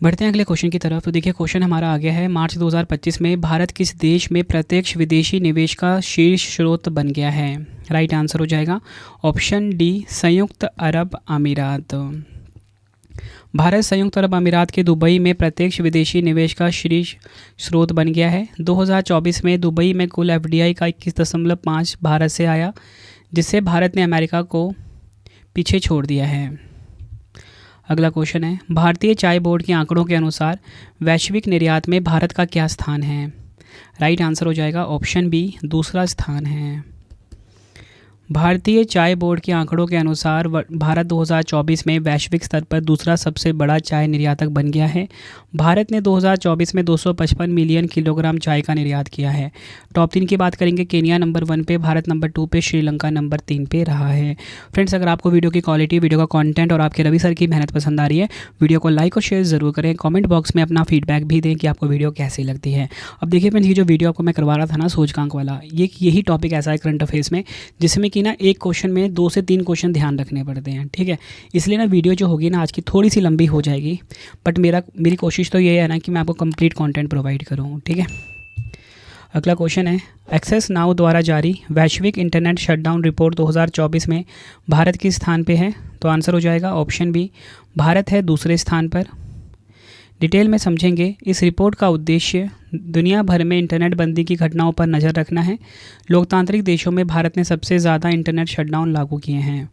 बढ़ते हैं अगले क्वेश्चन की तरफ। तो देखिए क्वेश्चन हमारा आ गया है, मार्च 2025 में भारत किस देश में प्रत्यक्ष विदेशी निवेश का शीर्ष स्रोत बन गया है? राइट आंसर हो जाएगा ऑप्शन डी, संयुक्त अरब अमीरात। भारत संयुक्त अरब अमीरात के दुबई में प्रत्यक्ष विदेशी निवेश का शीर्ष स्रोत बन गया है। 2024 में दुबई में कुल एफडीआई का 21.5 भारत से आया, जिससे भारत ने अमेरिका को पीछे छोड़ दिया है। अगला क्वेश्चन है, भारतीय चाय बोर्ड के आंकड़ों के अनुसार वैश्विक निर्यात में भारत का क्या स्थान है? राइट आंसर हो जाएगा ऑप्शन बी, दूसरा स्थान है। भारतीय चाय बोर्ड के आंकड़ों के अनुसार भारत 2024 में वैश्विक स्तर पर दूसरा सबसे बड़ा चाय निर्यातक बन गया है। भारत ने 2024 में 255 मिलियन किलोग्राम चाय का निर्यात किया है। टॉप 3 की बात करेंगे, केनिया नंबर 1 पे, भारत नंबर 2 पे, श्रीलंका नंबर 3 पे रहा है। फ्रेंड्स, अगर आपको वीडियो की क्वालिटी, वीडियो का कॉन्टेंट और आपके रवि सर की मेहनत पसंद आ रही है, वीडियो को लाइक और शेयर ज़रूर करें। कॉमेंट बॉक्स में अपना फीडबैक भी दें कि आपको वीडियो कैसी लगती है। अब देखिए फ्रेंड्स, ये जो वीडियो आपको मैं करवा रहा था ना सूचकांक वाला, यही टॉपिक ऐसा है करंट अफेयर्स में जिसमें कि ना एक क्वेश्चन में 2 से 3 क्वेश्चन ध्यान रखने पड़ते हैं। ठीक है, इसलिए ना वीडियो जो होगी ना आज की थोड़ी सी लंबी हो जाएगी, बट मेरी कोशिश तो ये है ना कि मैं आपको कंप्लीट कंटेंट प्रोवाइड करूँ। ठीक है, अगला क्वेश्चन है, एक्सेस नाउ द्वारा जारी वैश्विक इंटरनेट शटडाउन रिपोर्ट 2024 में भारत किस स्थान पे है? तो आंसर हो जाएगा ऑप्शन बी, भारत है दूसरे स्थान पर। डिटेल में समझेंगे। इस रिपोर्ट का उद्देश्य दुनिया भर में इंटरनेट बंदी की घटनाओं पर नज़र रखना है। लोकतांत्रिक देशों में भारत ने सबसे ज़्यादा इंटरनेट शटडाउन लागू किए हैं।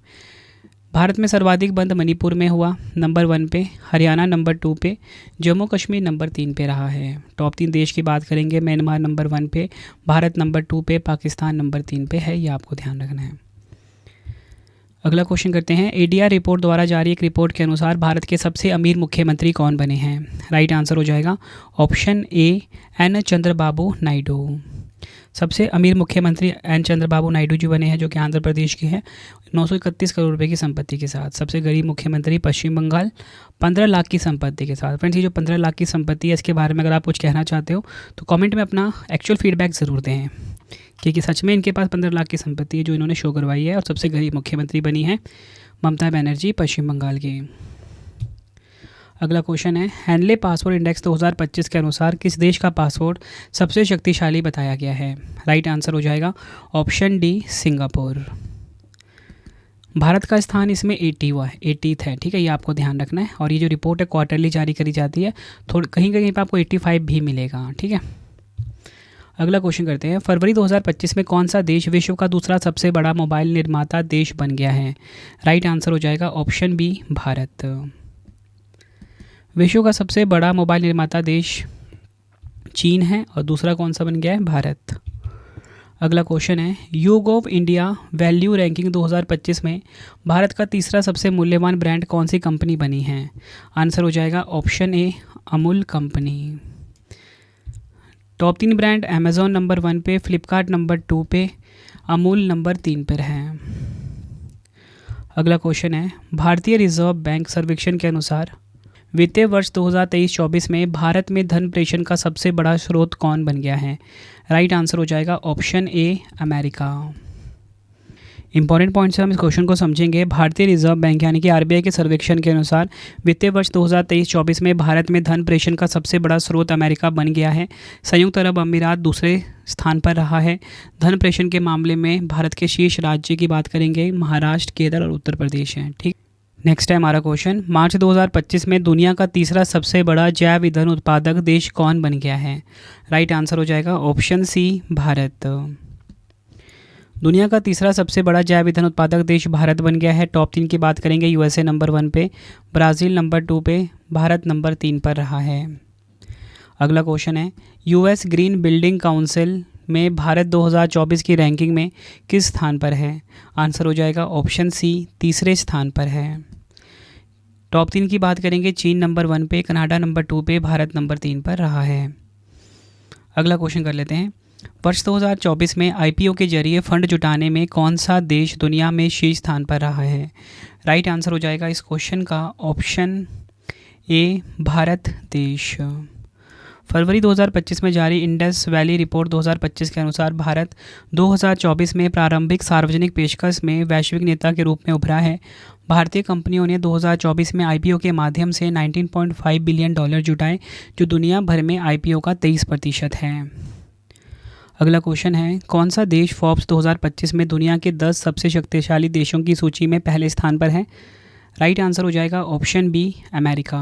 भारत में सर्वाधिक बंद मणिपुर में हुआ, नंबर 1 पे, हरियाणा नंबर 2 पे, जम्मू कश्मीर नंबर 3 पे रहा है। टॉप 3 देश की बात करेंगे, म्यांमार नंबर 1 पे, भारत नंबर 2 पे, पाकिस्तान नंबर 3 पे है। ये आपको ध्यान रखना है। अगला क्वेश्चन करते हैं, एडीआर रिपोर्ट द्वारा जारी एक रिपोर्ट के अनुसार भारत के सबसे अमीर मुख्यमंत्री कौन बने हैं? राइट आंसर हो जाएगा option A, N Chandrababu Naidu. सबसे अमीर मुख्यमंत्री एन चंद्रबाबू नायडू जी बने हैं, जो कि आंध्र प्रदेश के हैं, 931 करोड़ रुपए की संपत्ति के साथ। सबसे गरीब मुख्यमंत्री पश्चिम बंगाल, 15 लाख की संपत्ति के साथ। फ्रेंड्स, ये जो 15 लाख की संपत्ति है, इसके बारे में अगर आप कुछ कहना चाहते हो तो कमेंट में अपना एक्चुअल फीडबैक ज़रूर दें, क्योंकि सच में इनके पास 15 लाख की संपत्ति है जो इन्होंने शो करवाई है। और सबसे गरीब मुख्यमंत्री बनी है ममता बनर्जी, पश्चिम बंगाल की। अगला क्वेश्चन है, हैंडले पासवर्ड इंडेक्स 2025 के अनुसार किस देश का पासवर्ड सबसे शक्तिशाली बताया गया है? राइट आंसर हो जाएगा ऑप्शन डी, सिंगापुर। भारत का स्थान इसमें 80th है। ठीक है, ये आपको ध्यान रखना है। और ये जो रिपोर्ट है क्वार्टरली जारी करी जाती है, कहीं कहीं पर आपको 85 भी मिलेगा। ठीक है, अगला क्वेश्चन करते हैं, फरवरी 2025 में कौन सा देश विश्व का दूसरा सबसे बड़ा मोबाइल निर्माता देश बन गया है? राइट आंसर हो जाएगा ऑप्शन बी, भारत। विश्व का सबसे बड़ा मोबाइल निर्माता देश चीन है और दूसरा कौन सा बन गया है? भारत। अगला क्वेश्चन है, यूग ऑफ इंडिया वैल्यू रैंकिंग 2025 में भारत का तीसरा सबसे मूल्यवान ब्रांड कौन सी कंपनी बनी है? आंसर हो जाएगा ऑप्शन ए, Amul company. Top 3 brand, Amazon number 1 पे, फ्लिपकार्ट नंबर 2 पे, अमूल नंबर 3 पर है। अगला क्वेश्चन है, भारतीय रिजर्व बैंक सर्वेक्षण के अनुसार वित्तीय वर्ष 2023-24 में भारत में धन प्रेषण का सबसे बड़ा स्रोत कौन बन गया है? राइट आंसर हो जाएगा ऑप्शन ए, अमेरिका। इंपॉर्टेंट पॉइंट्स से हम इस क्वेश्चन को समझेंगे। भारतीय रिजर्व बैंक यानी कि आरबीआई के सर्वेक्षण के अनुसार वित्तीय वर्ष 2023-24 में भारत में धन प्रेषण का सबसे बड़ा स्रोत अमेरिका बन गया है। संयुक्त अरब अमीरात दूसरे स्थान पर रहा है। धन प्रेषण के मामले में भारत के शीर्ष राज्य की बात करेंगे, महाराष्ट्र, केरल और उत्तर प्रदेश हैं। ठीक, नेक्स्ट है हमारा क्वेश्चन, मार्च 2025 में दुनिया का तीसरा सबसे बड़ा जैव ईंधन उत्पादक देश कौन बन गया है? राइट आंसर हो जाएगा ऑप्शन सी, भारत। दुनिया का तीसरा सबसे बड़ा जैव ईंधन उत्पादक देश भारत बन गया है। टॉप 3 की बात करेंगे, यूएसए नंबर 1 पे, ब्राज़ील नंबर 2 पे, भारत नंबर 3 पर रहा है। अगला क्वेश्चन है, यूएस ग्रीन बिल्डिंग काउंसिल में भारत 2024 की रैंकिंग में किस स्थान पर है? आंसर हो जाएगा ऑप्शन सी, तीसरे स्थान पर है। टॉप 3 की बात करेंगे, चीन नंबर 1 पे, कनाडा नंबर 2 पे, भारत नंबर 3 पर रहा है। अगला क्वेश्चन कर लेते हैं, वर्ष 2024 में आईपीओ के जरिए फंड जुटाने में कौन सा देश दुनिया में शीर्ष स्थान पर रहा है? राइट आंसर हो जाएगा इस क्वेश्चन का ऑप्शन ए, भारत देश। फरवरी 2025 में जारी इंडस वैली रिपोर्ट 2025 के अनुसार भारत 2024 में प्रारंभिक सार्वजनिक पेशकश में वैश्विक नेता के रूप में उभरा है। भारतीय कंपनियों ने 2024 में आईपीओ के माध्यम से $19.5 बिलियन जुटाए, जो दुनिया भर में आईपीओ का 23% है। अगला क्वेश्चन है, कौन सा देश फोर्ब्स 2025 में दुनिया के 10 सबसे शक्तिशाली देशों की सूची में पहले स्थान पर है? राइट आंसर हो जाएगा option B America.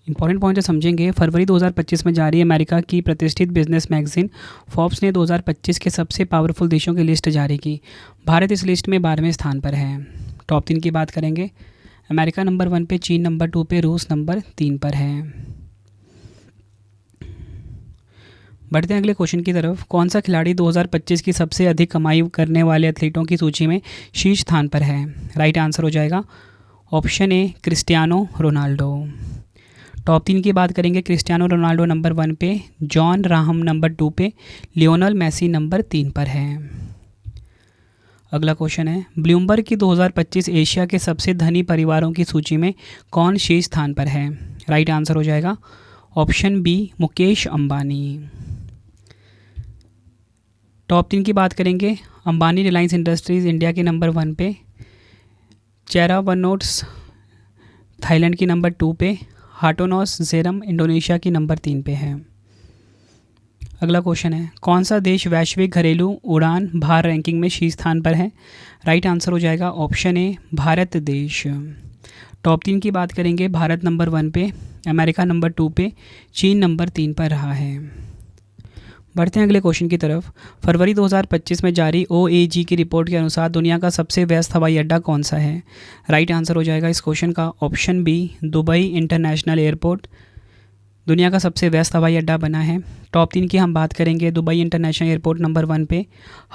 Important point समझेंगे। फरवरी 2025 में जारी अमेरिका की प्रतिष्ठित बिजनेस मैगजीन फोर्ब्स ने 2025 के सबसे पावरफुल देशों की लिस्ट जारी की। भारत इस लिस्ट में 12वें स्थान पर है। टॉप 3 की बात करेंगे। अमेरिका नंबर 1 पे, चीन नंबर 2 पे, रूस नंबर 3 पर है। बढ़ते हैं अगले क्वेश्चन की तरफ। कौन सा खिलाड़ी 2025 की सबसे अधिक कमाई करने वाले एथलीटों की सूची में शीर्ष स्थान पर है? राइट आंसर हो जाएगा ऑप्शन ए क्रिस्टियानो रोनाल्डो। टॉप 3 की बात करेंगे। क्रिस्टियानो रोनाल्डो नंबर 1 पे, जॉन राहम नंबर 2 पे, लियोनल मेसी नंबर 3 पर है। अगला क्वेश्चन है, ब्लूमबर्ग की 2025 एशिया के सबसे धनी परिवारों की सूची में कौन शीर्ष स्थान पर है? राइट आंसर हो जाएगा option B Mukesh Ambani. Top 3 की बात करेंगे। अंबानी रिलायंस इंडस्ट्रीज़ इंडिया के नंबर 1 पे, चेरा वनोट्स थाईलैंड की नंबर 2 पे, हाटोनोस जेरम इंडोनेशिया की नंबर 3 पे है। अगला क्वेश्चन है, कौन सा देश वैश्विक घरेलू उड़ान भार रैंकिंग में शीर्ष स्थान पर है? राइट आंसर हो जाएगा ऑप्शन ए भारत देश। टॉप 3 की बात करेंगे। भारत नंबर 1 पे, अमेरिका नंबर 2 पे, चीन नंबर 3 पर रहा है। बढ़ते हैं अगले क्वेश्चन की तरफ। फरवरी 2025 में जारी OAG की रिपोर्ट के अनुसार दुनिया का सबसे व्यस्त हवाई अड्डा कौन सा है? राइट आंसर हो जाएगा इस क्वेश्चन का option B Dubai international airport दुनिया का सबसे व्यस्त हवाई अड्डा बना है। टॉप 3 की हम बात करेंगे। दुबई इंटरनेशनल एयरपोर्ट नंबर 1 पे,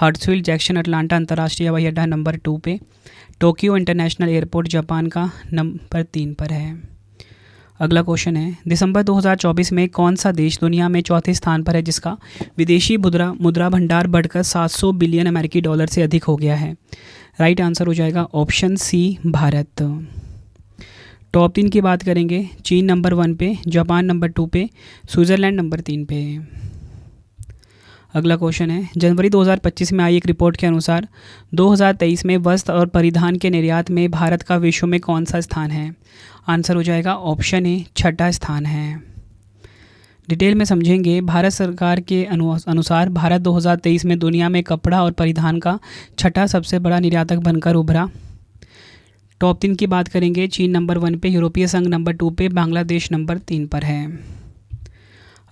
हर्ट्सफील्ड जैक्सन अटलांटा अंतर्राष्ट्रीय हवाई अड्डा नंबर 2 पे, टोक्यो इंटरनेशनल एयरपोर्ट जापान का नंबर 3 पर है। अगला क्वेश्चन है, दिसंबर 2024 में कौन सा देश दुनिया में चौथे स्थान पर है जिसका विदेशी मुद्रा भंडार बढ़कर 700 बिलियन अमेरिकी डॉलर से अधिक हो गया है? राइट आंसर हो जाएगा ऑप्शन सी भारत। टॉप 3 की बात करेंगे। चीन नंबर 1 पे, जापान नंबर 2 पे, स्विट्ज़रलैंड नंबर 3 पे। अगला क्वेश्चन है, जनवरी 2025 में आई एक रिपोर्ट के अनुसार 2023 में वस्त्र और परिधान के निर्यात में भारत का विश्व में कौन सा स्थान है? आंसर हो जाएगा ऑप्शन ए छठा स्थान है। डिटेल में समझेंगे। भारत सरकार के अनुसार भारत 2023 में दुनिया में कपड़ा और परिधान का छठा सबसे बड़ा निर्यातक बनकर उभरा। टॉप 3 की बात करेंगे। चीन नंबर 1 पे, यूरोपीय संघ नंबर 2 पे, बांग्लादेश नंबर 3 पर है।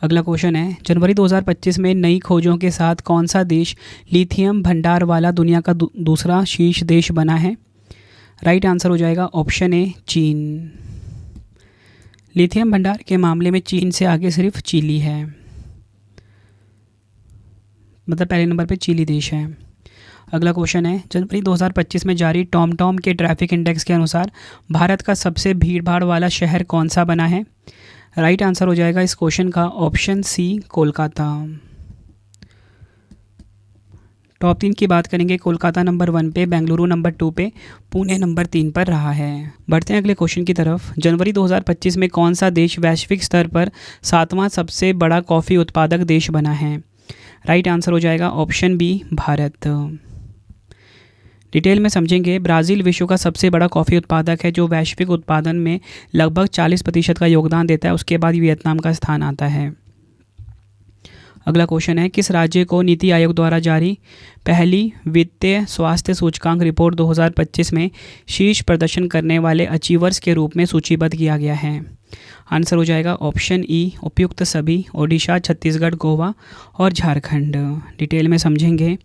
अगला क्वेश्चन है, जनवरी 2025 में नई खोजों के साथ कौन सा देश लिथियम भंडार वाला दुनिया का दूसरा शीर्ष देश बना है? राइट आंसर हो जाएगा ऑप्शन ए चीन। लिथियम भंडार के मामले में चीन से आगे सिर्फ चिली है, मतलब पहले नंबर पे चिली देश है। अगला क्वेश्चन है, जनवरी 2025 में जारी टॉमटॉम के ट्रैफिक इंडेक्स के अनुसार भारत का सबसे भीड़भाड़ वाला शहर कौन सा बना है? राइट आंसर हो जाएगा इस क्वेश्चन का ऑप्शन सी कोलकाता। टॉप 3 की बात करेंगे। कोलकाता नंबर 1 पे, बेंगलुरु नंबर 2 पे, पुणे नंबर 3 पर रहा है। बढ़ते हैं अगले क्वेश्चन की तरफ। जनवरी 2025 में कौन सा देश वैश्विक स्तर पर 7वां सबसे बड़ा कॉफ़ी उत्पादक देश बना है? राइट आंसर हो जाएगा ऑप्शन बी भारत। डिटेल में समझेंगे। ब्राज़ील विश्व का सबसे बड़ा कॉफ़ी उत्पादक है जो वैश्विक उत्पादन में लगभग 40% का योगदान देता है। उसके बाद वियतनाम का स्थान आता है। अगला क्वेश्चन है, किस राज्य को नीति आयोग द्वारा जारी पहली वित्तीय स्वास्थ्य सूचकांक रिपोर्ट 2025 में शीर्ष प्रदर्शन करने वाले अचीवर्स के रूप में सूचीबद्ध किया गया है? आंसर हो जाएगा ऑप्शन ई उपयुक्त सभी, ओडिशा, छत्तीसगढ़, गोवा और झारखंड। डिटेल में समझेंगे।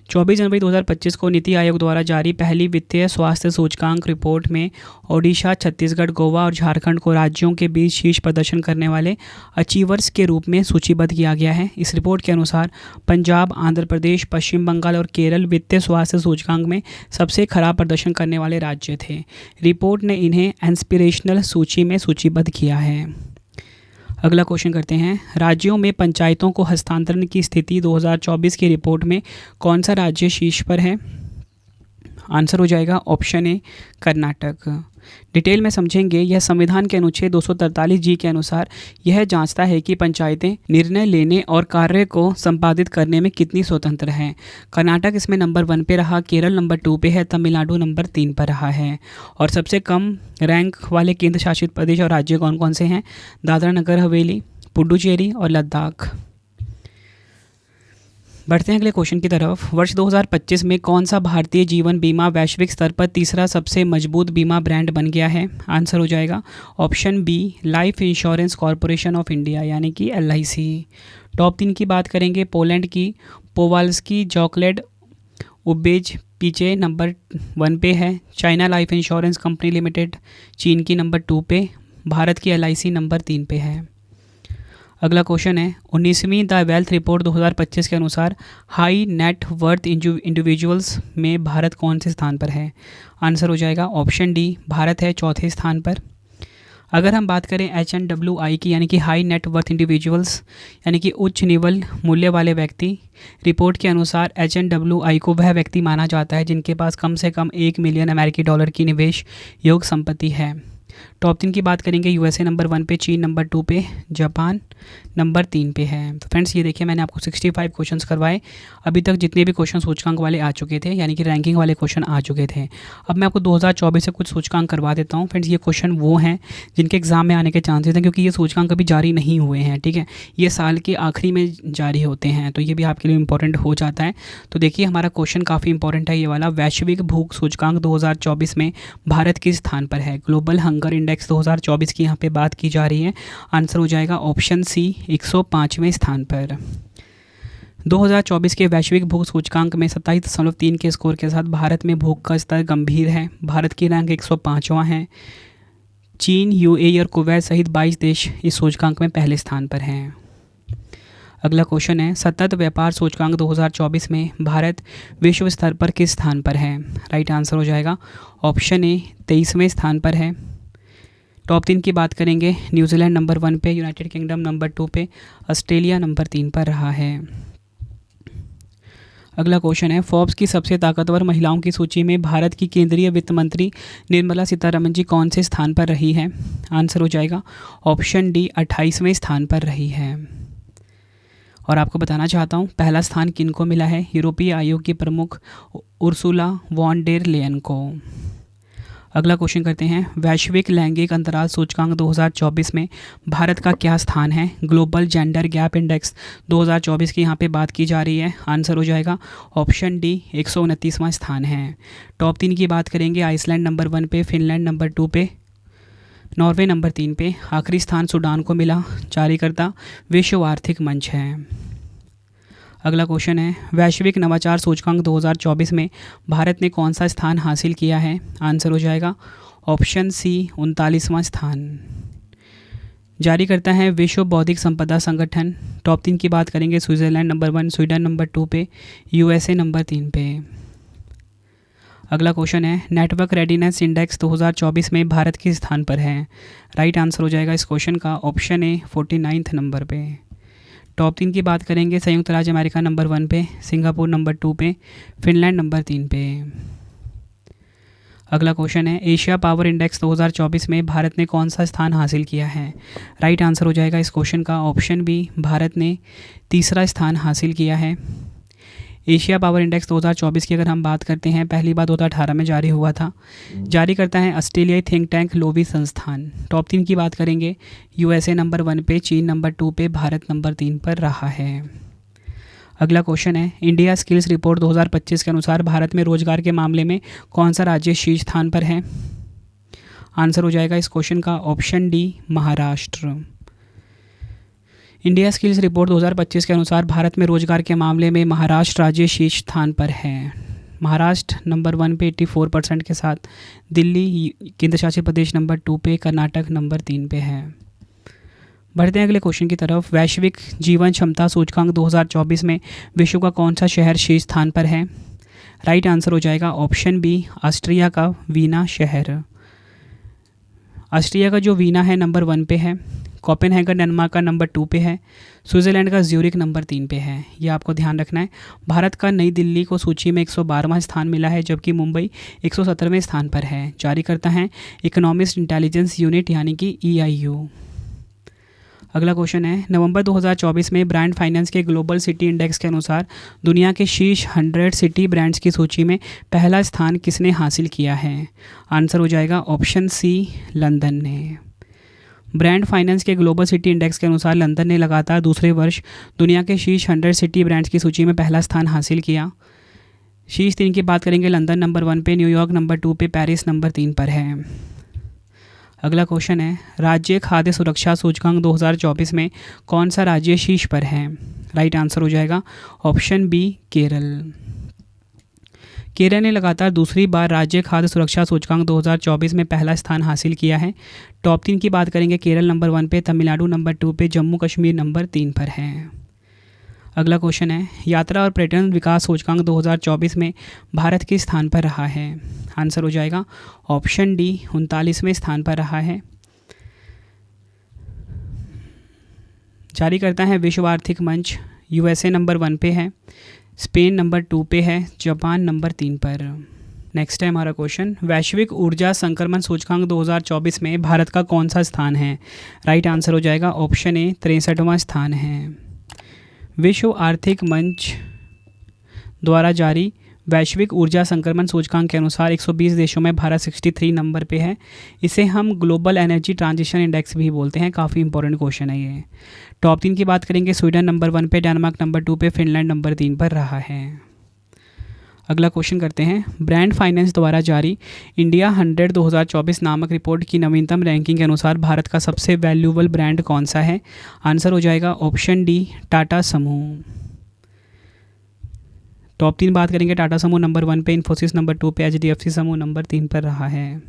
24 जनवरी 2025 को नीति आयोग द्वारा जारी पहली वित्तीय स्वास्थ्य सूचकांक रिपोर्ट में ओडिशा, छत्तीसगढ़, गोवा और झारखंड को राज्यों के बीच शीर्ष प्रदर्शन करने वाले अचीवर्स के रूप में सूचीबद्ध किया गया है। इस रिपोर्ट के अनुसार पंजाब, आंध्र प्रदेश, पश्चिम बंगाल और केरल वित्तीय स्वास्थ्य सूचकांक में सबसे खराब प्रदर्शन करने वाले राज्य थे। रिपोर्ट ने इन्हें इंस्पिरेशनल सूची में सूचीबद्ध किया है। अगला क्वेश्चन करते हैं, राज्यों में पंचायतों को हस्तांतरण की स्थिति 2024 की रिपोर्ट में कौन सा राज्य शीर्ष पर है? आंसर हो जाएगा ऑप्शन ए कर्नाटक। डिटेल में समझेंगे। यह संविधान के अनुच्छेद 243 जी के अनुसार यह जांचता है कि पंचायतें निर्णय लेने और कार्य को संपादित करने में कितनी स्वतंत्र हैं। कर्नाटक इसमें नंबर 1 पे रहा, केरल नंबर 2 पे है, तमिलनाडु नंबर 3 पर रहा है। और सबसे कम रैंक वाले केंद्र शासित प्रदेश और राज्य कौन कौन से हैं? दादरा नगर हवेली, पुडुचेरी और लद्दाख। बढ़ते हैं अगले क्वेश्चन की तरफ। वर्ष 2025 में कौन सा भारतीय जीवन बीमा वैश्विक स्तर पर तीसरा सबसे मजबूत बीमा ब्रांड बन गया है? आंसर हो जाएगा option B, life insurance corporation of India यानी कि LIC। टॉप 3 की बात करेंगे, पोलैंड की पोवाल्स्की जॉकलेट उबेज पीछे नंबर 1 पे है, China life insurance company limited चीन की नंबर 2 पे, भारत की LIC नंबर 3 पे है। अगला क्वेश्चन है 19वीं द वेल्थ रिपोर्ट 2025 के अनुसार हाई नेट वर्थ इंडिविजुअल्स में भारत कौन से स्थान पर है? आंसर हो जाएगा ऑप्शन डी, भारत है चौथे स्थान पर। अगर हम बात करें HNWI की यानी कि हाई नेट वर्थ इंडिविजुअल्स यानी कि उच्च निवल मूल्य वाले व्यक्ति, रिपोर्ट के अनुसार HNWI को वह व्यक्ति माना जाता है जिनके पास कम से कम $1 मिलियन की निवेश योग संपत्ति है। टॉप 3 की बात करेंगे, USA नंबर 1 पे, चीन नंबर 2 पे, जापान नंबर 3 पे है। तो फ्रेंड्स ये देखिए मैंने आपको 65 क्वेश्चंस करवाए। अभी तक जितने भी क्वेश्चन सूचकांक वाले आ चुके थे यानी कि रैंकिंग वाले क्वेश्चन आ चुके थे। अब मैं आपको 2024 से कुछ सूचकांक करवा देता हूँ। फ्रेंड्स ये क्वेश्चन वो हैं जिनके एग्जाम में आने के चांसेस हैं, क्योंकि ये सूचकांक अभी जारी नहीं हुए हैं, ठीक है, ये साल के आखिरी में जारी होते हैं, तो ये भी आपके लिए इंपॉर्टेंट हो जाता है। तो देखिए हमारा क्वेश्चन काफ़ी इंपॉर्टेंट है ये वाला। वैश्विक भूख सूचकांक 2024 में भारत किस स्थान पर है? ग्लोबल हंगर इंडेक्स 2024 की यहाँ पे बात की जा रही है। आंसर हो जाएगा ऑप्शन सी, 105वें स्थान पर। 2024 के वैश्विक भूख सूचकांक में 27.3 के स्कोर के साथ भारत में भूख का स्तर गंभीर है। भारत की रैंक 105वां है। चीन, UAE और कुवैत सहित 22 देश इस सूचकांक में पहले स्थान पर हैं। अगला क्वेश्चन है सतत व्यापार सूचकांक 2024 में भारत विश्व स्तर पर किस स्थान पर है? राइट आंसर हो जाएगा ऑप्शन ए, 23वें स्थान पर है। टॉप 3 की बात करेंगे, न्यूजीलैंड नंबर 1 पे, यूनाइटेड किंगडम नंबर 2 पे, ऑस्ट्रेलिया नंबर 3 पर रहा है। अगला क्वेश्चन है फोर्ब्स की सबसे ताकतवर महिलाओं की सूची में भारत की केंद्रीय वित्त मंत्री निर्मला सीतारमण जी कौन से स्थान पर रही है? आंसर हो जाएगा ऑप्शन डी, 28वें स्थान पर रही है। और आपको बताना चाहता हूँ पहला स्थान किनको मिला है? यूरोपीय आयोग की प्रमुख उर्सुला वॉन डेर लेयन को। अगला क्वेश्चन करते हैं वैश्विक लैंगिक अंतराल सूचकांक 2024 में भारत का क्या स्थान है? ग्लोबल जेंडर गैप इंडेक्स 2024 की यहाँ पे बात की जा रही है। आंसर हो जाएगा ऑप्शन डी, 129वां स्थान है। टॉप 3 की बात करेंगे, आइसलैंड नंबर 1 पे, फिनलैंड नंबर 2 पे, नॉर्वे नंबर 3 पे, आखिरी स्थान सूडान को मिला। जारीकर्ता विश्व आर्थिक मंच है। अगला क्वेश्चन है वैश्विक नवाचार सूचकांक 2024 में भारत ने कौन सा स्थान हासिल किया है? आंसर हो जाएगा ऑप्शन सी, 39वां स्थान। जारी करता है विश्व बौद्धिक संपदा संगठन। टॉप 3 की बात करेंगे, स्विट्जरलैंड नंबर 1, स्वीडन नंबर 2 पे, USA नंबर 3 पे। अगला क्वेश्चन है नेटवर्क रेडीनेस इंडेक्स 2024 में भारत किस स्थान पर है? राइट आंसर हो जाएगा इस क्वेश्चन का ऑप्शन ए, 49 नंबर पे। टॉप 3 की बात करेंगे, संयुक्त राज्य अमेरिका नंबर 1 पे, सिंगापुर नंबर 2 पे, फिनलैंड नंबर 3 पे। अगला क्वेश्चन है एशिया पावर इंडेक्स 2024 में भारत ने कौन सा स्थान हासिल किया है? राइट आंसर हो जाएगा इस क्वेश्चन का ऑप्शन बी, भारत ने तीसरा स्थान हासिल किया है। एशिया पावर इंडेक्स 2024 की अगर हम बात करते हैं, पहली बार 2018 में जारी हुआ था। जारी करता है ऑस्ट्रेलियाई थिंक टैंक लोवी संस्थान। टॉप 3 की बात करेंगे, USA नंबर 1 पे, चीन नंबर 2 पे, भारत नंबर 3 पर रहा है। अगला क्वेश्चन है इंडिया स्किल्स रिपोर्ट 2025 के अनुसार भारत में रोजगार के मामले में कौन सा राज्य शीर्ष स्थान पर है? आंसर हो जाएगा इस क्वेश्चन का option D, Maharashtra. India skills report 2025 के अनुसार भारत में रोजगार के मामले में महाराष्ट्र राज्य शीर्ष स्थान पर है। महाराष्ट्र नंबर 1 पे 84% के साथ, दिल्ली केंद्र शासित प्रदेश नंबर 2 पे, कर्नाटक नंबर 3 पे है। बढ़ते हैं अगले क्वेश्चन की तरफ। वैश्विक जीवन क्षमता सूचकांक 2024 में विश्व का कौन सा शहर शीर्ष स्थान पर है? राइट आंसर हो जाएगा ऑप्शन बी, ऑस्ट्रिया का वीना शहर। ऑस्ट्रिया का जो वीना है नंबर 1 पे है, कोपेनहेगन डेनमार्क का नंबर 2 पे है, स्विट्ज़रलैंड का ज्यूरिख नंबर 3 पे है। ये आपको ध्यान रखना है। भारत का नई दिल्ली को सूची में 112वां स्थान मिला है, जबकि मुंबई 117वें स्थान पर है। जारी करता है इकोनॉमिस्ट इंटेलिजेंस यूनिट यानी कि EIU। अगला क्वेश्चन है नवंबर 2024 में ब्रांड फाइनेंस के ग्लोबल सिटी इंडेक्स के अनुसार दुनिया के शीर्ष 100 सिटी ब्रांड्स की सूची में पहला स्थान किसने हासिल किया है? आंसर हो जाएगा ऑप्शन सी, लंदन ने। ब्रांड फाइनेंस के ग्लोबल सिटी इंडेक्स के अनुसार लंदन ने लगातार दूसरे वर्ष दुनिया के शीर्ष 100 सिटी ब्रांड्स की सूची में पहला स्थान हासिल किया। शीर्ष 3 की बात करेंगे, लंदन नंबर 1 पे, न्यूयॉर्क नंबर 2 पे, पेरिस नंबर 3 पर है। अगला क्वेश्चन है, राज्य खाद्य सुरक्षा सूचकांक 2024 में कौन सा राज्य शीर्ष पर है? राइट आंसर हो जाएगा ऑप्शन बी, केरल। केरल ने लगातार दूसरी बार राज्य खाद्य सुरक्षा सूचकांक 2024 में पहला स्थान हासिल किया है। टॉप 3 की बात करेंगे, केरल नंबर 1 पे, तमिलनाडु नंबर 2 पे, जम्मू कश्मीर नंबर 3 पर है। अगला क्वेश्चन है, यात्रा और पर्यटन विकास सूचकांक 2024 में भारत किस स्थान पर रहा है? आंसर हो जाएगा ऑप्शन डी, 39वें स्थान पर रहा है। जारी करता है विश्व आर्थिक मंच, यूएसए नंबर 1 पे है, स्पेन नंबर 2 पे है, जापान नंबर 3 पर। नेक्स्ट है हमारा क्वेश्चन, वैश्विक ऊर्जा संक्रमण सूचकांक 2024 में भारत का कौन सा स्थान है? राइट आंसर हो जाएगा ऑप्शन ए, 63वां स्थान है। विश्व आर्थिक मंच द्वारा जारी वैश्विक ऊर्जा संक्रमण सूचकांक के अनुसार 120 देशों में भारत 63 नंबर पे है। इसे हम ग्लोबल एनर्जी ट्रांजिशन इंडेक्स भी बोलते हैं। काफ़ी इंपॉर्टेंट क्वेश्चन है ये। टॉप 3 की बात करेंगे, स्वीडन नंबर 1 पे, डेनमार्क नंबर 2 पे, फिनलैंड नंबर 3 पर रहा है। अगला क्वेश्चन करते हैं, ब्रांड फाइनेंस द्वारा जारी इंडिया 100 2024 नामक रिपोर्ट की नवीनतम रैंकिंग के अनुसार भारत का सबसे वैल्यूएबल ब्रांड कौन सा है? आंसर हो जाएगा ऑप्शन डी, टाटा समूह। टॉप 3 बात करेंगे, टाटा समूह नंबर 1 पे, इन्फोसिस नंबर 2 पे, एचडीएफसी समूह नंबर 3 पर रहा है।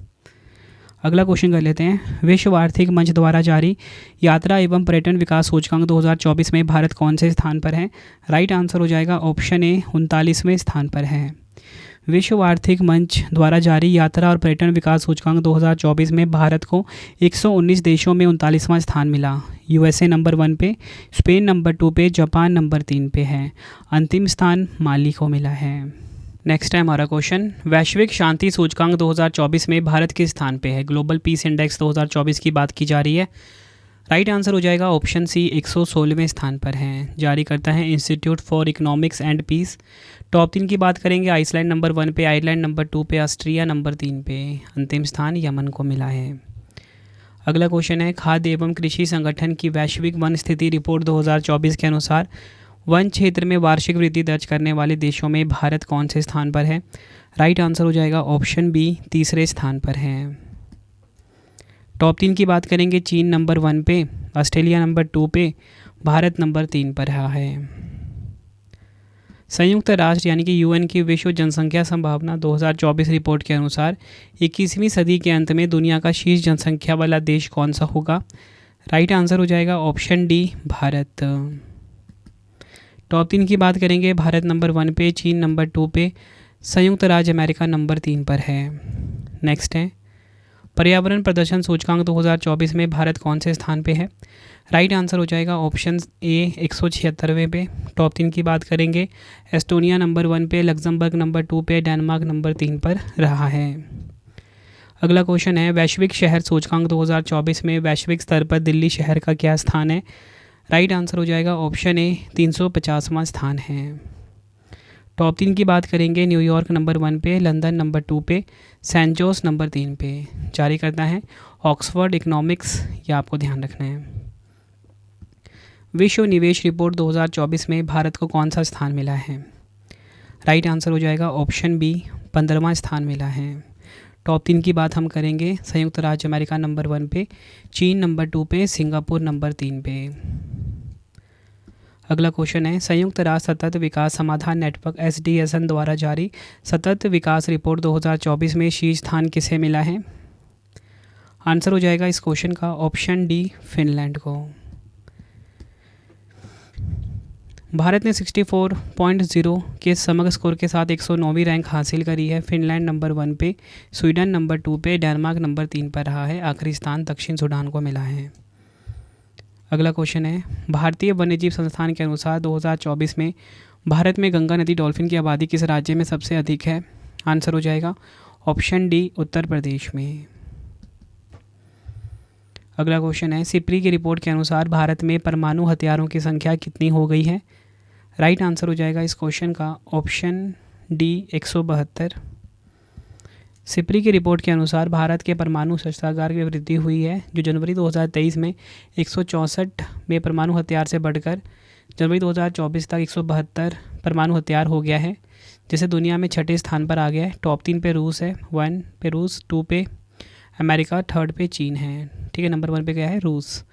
अगला क्वेश्चन कर लेते हैं, विश्व आर्थिक मंच द्वारा जारी यात्रा एवं पर्यटन विकास सूचकांक 2024 में भारत कौन से स्थान पर है? राइट आंसर हो जाएगा ऑप्शन ए, 39वें स्थान पर है। विश्व आर्थिक मंच द्वारा जारी यात्रा और पर्यटन विकास सूचकांक 2024 में भारत को 119 देशों में 39वां स्थान मिला। यूएसए नंबर 1 पे, स्पेन नंबर 2 पे, जापान नंबर 3 पे है। अंतिम स्थान माली को मिला है। नेक्स्ट है हमारा क्वेश्चन, वैश्विक शांति सूचकांक 2024 में भारत किस स्थान पे है? ग्लोबल पीस इंडेक्स 2024 की बात की जा रही है। राइट आंसर हो जाएगा ऑप्शन सी, 116वें स्थान पर है। जारी करता है institute for economics and peace. Top 3 की बात करेंगे, आइसलैंड नंबर 1 पे, आयरलैंड नंबर 2 पे, ऑस्ट्रिया नंबर 3 पे। अंतिम स्थान यमन को मिला है। अगला क्वेश्चन है, खाद्य एवं कृषि संगठन की वैश्विक वन स्थिति रिपोर्ट 2024 के अनुसार वन क्षेत्र में वार्षिक वृद्धि दर्ज करने वाले देशों में भारत कौन से स्थान पर है? राइट आंसर हो जाएगा ऑप्शन बी, 3रे स्थान पर है। टॉप 3 की बात करेंगे, चीन नंबर 1 पे, ऑस्ट्रेलिया नंबर 2 पे, भारत नंबर 3 पर रहा है। संयुक्त राष्ट्र यानी कि यूएन की विश्व जनसंख्या संभावना 2024 रिपोर्ट के अनुसार 21वीं सदी के अंत में दुनिया का शीर्ष जनसंख्या वाला देश कौन सा होगा? राइट आंसर हो जाएगा ऑप्शन डी, भारत। टॉप 3 की बात करेंगे, भारत नंबर 1 पे, चीन नंबर 2 पे, संयुक्त राज्य अमेरिका नंबर 3 पर है। नेक्स्ट है, पर्यावरण प्रदर्शन सूचकांक 2024 में भारत कौन से स्थान पे है? राइट आंसर हो जाएगा ऑप्शन ए, 176वें पे। टॉप 3 की बात करेंगे, एस्टोनिया नंबर 1 पे, लग्जमबर्ग नंबर 2 पे, डेनमार्क नंबर 3 पर रहा है। अगला क्वेश्चन है, वैश्विक शहर सूचकांक 2024 में वैश्विक स्तर पर दिल्ली शहर का क्या स्थान है? राइट आंसर हो जाएगा ऑप्शन ए, 350वां स्थान है। टॉप 3 की बात करेंगे, न्यूयॉर्क नंबर 1 पे, लंदन नंबर 2 पे, सैन जोस नंबर 3 पे। जारी करता है ऑक्सफोर्ड इकोनॉमिक्स, ये आपको ध्यान रखना है। विश्व निवेश रिपोर्ट 2024 में भारत को कौन सा स्थान मिला है? राइट आंसर हो जाएगा ऑप्शन बी, 15वां स्थान मिला है। टॉप 3 की बात हम करेंगे, संयुक्त राज्य अमेरिका नंबर 1 पे, चीन नंबर 2 पे, सिंगापुर नंबर 3 पे। अगला क्वेश्चन है, संयुक्त राष्ट्र सतत विकास समाधान नेटवर्क SDSN द्वारा जारी सतत विकास रिपोर्ट 2024 में शीर्ष स्थान किसे मिला है? आंसर हो जाएगा इस क्वेश्चन का ऑप्शन डी, फिनलैंड को। भारत ने 64.0 के समग्र स्कोर के साथ 109वीं रैंक हासिल करी है। फिनलैंड नंबर 1 पे, स्वीडन नंबर 2 पे, डेनमार्क नंबर 3 पर रहा है। आखिरी स्थान दक्षिण सूडान को मिला है। अगला क्वेश्चन है, भारतीय वन्यजीव संस्थान के अनुसार 2024 में भारत में गंगा नदी डॉल्फिन की आबादी किस राज्य में सबसे अधिक है? आंसर हो जाएगा ऑप्शन डी, उत्तर प्रदेश में। अगला क्वेश्चन है, सिप्री की रिपोर्ट के अनुसार भारत में परमाणु हथियारों की संख्या कितनी हो गई है? राइट आंसर हो जाएगा इस क्वेश्चन का ऑप्शन डी, 172। सिप्री की रिपोर्ट के अनुसार भारत के परमाणु शस्त्रागार में वृद्धि हुई है, जो जनवरी 2023 में 164 में परमाणु हथियार से बढ़कर जनवरी 2024 तक 172 परमाणु हथियार हो गया है, जिसे दुनिया में छठे स्थान पर आ गया है। टॉप 3 पे रूस है, 1 पे रूस, 2 पे अमेरिका, 3rd पे चीन है। ठीक है, नंबर 1 पे क्या है? रूस।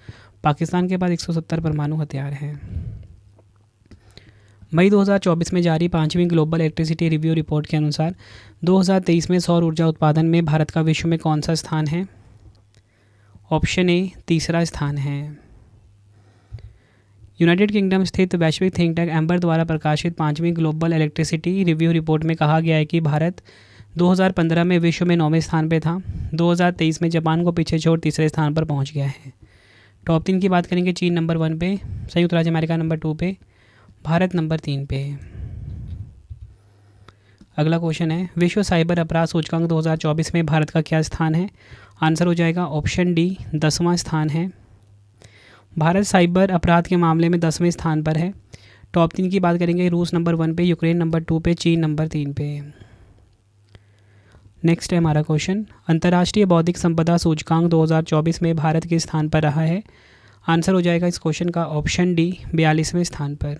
पाकिस्तान के पास 170 परमाणु हथियार हैं। मई 2024 में जारी 5वीं ग्लोबल इलेक्ट्रिसिटी रिव्यू रिपोर्ट के अनुसार 2023 में सौर ऊर्जा उत्पादन में भारत का विश्व में कौन सा स्थान है? ऑप्शन ए, तीसरा स्थान है। यूनाइटेड किंगडम स्थित वैश्विक थिंक टैंक एम्बर द्वारा प्रकाशित 5वीं ग्लोबल इलेक्ट्रिसिटी रिव्यू रिपोर्ट में कहा गया है कि भारत 2015 में विश्व में 9वें स्थान पर था। 2023 में जापान को पीछे छोड़ तीसरे स्थान पर पहुंच गया है। टॉप 3 की बात करेंगे, चीन नंबर 1 पे, संयुक्त राज्य अमेरिका नंबर 2 पे, भारत नंबर 3 पे। अगला क्वेश्चन है, विश्व साइबर अपराध सूचकांक 2024 में भारत का क्या स्थान है? आंसर हो जाएगा ऑप्शन डी, 10वां स्थान है। भारत साइबर अपराध के मामले में 10वें स्थान पर है। टॉप 3 की बात करेंगे, रूस नंबर 1 पे, यूक्रेन नंबर 2 पे, चीन नंबर 3 पे। नेक्स्ट है हमारा क्वेश्चन, अंतर्राष्ट्रीय बौद्धिक संपदा सूचकांक 2024 में भारत किस स्थान पर रहा है? आंसर हो जाएगा इस क्वेश्चन का ऑप्शन डी, 42वें स्थान पर।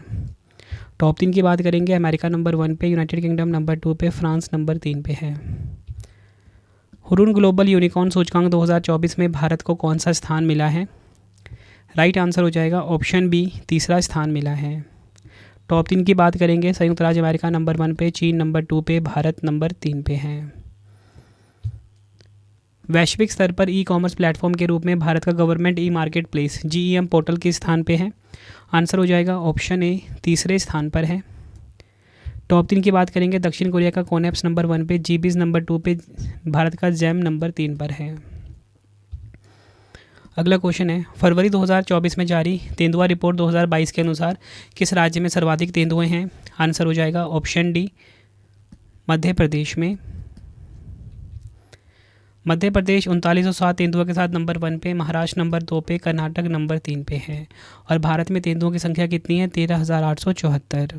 टॉप 3 की बात करेंगे, अमेरिका नंबर 1 पे, यूनाइटेड किंगडम नंबर 2 पे, फ्रांस नंबर 3 पे है। हुरुन ग्लोबल यूनिकॉर्न सूचकांक 2024 में भारत को कौन सा स्थान मिला है? राइट आंसर हो जाएगा ऑप्शन बी, तीसरा स्थान मिला है। टॉप 3 की बात करेंगे, संयुक्त राज्य अमेरिका नंबर 1 पे, चीन नंबर 2 पे, भारत नंबर 3 पे है। वैश्विक स्तर पर ई कॉमर्स प्लेटफॉर्म के रूप में भारत का government e market place GEM portal किस स्थान पे है? आंसर हो जाएगा ऑप्शन ए, तीसरे स्थान पर है। टॉप 3 की बात करेंगे, दक्षिण कोरिया का कोनेप्स नंबर 1 पे, GBIZ नंबर 2 पे, भारत का JEM नंबर 3 पर है। अगला क्वेश्चन है, फरवरी 2024 में जारी तेंदुआ रिपोर्ट 2022 के अनुसार किस राज्य में सर्वाधिक तेंदुए हैं? आंसर हो जाएगा ऑप्शन डी, मध्य प्रदेश में। मध्य प्रदेश 3907 तेंदुओं के साथ नंबर 1 पे, महाराष्ट्र नंबर 2 पे, कर्नाटक नंबर 3 पे है। और भारत में तेंदुओं की संख्या कितनी है? 13,874।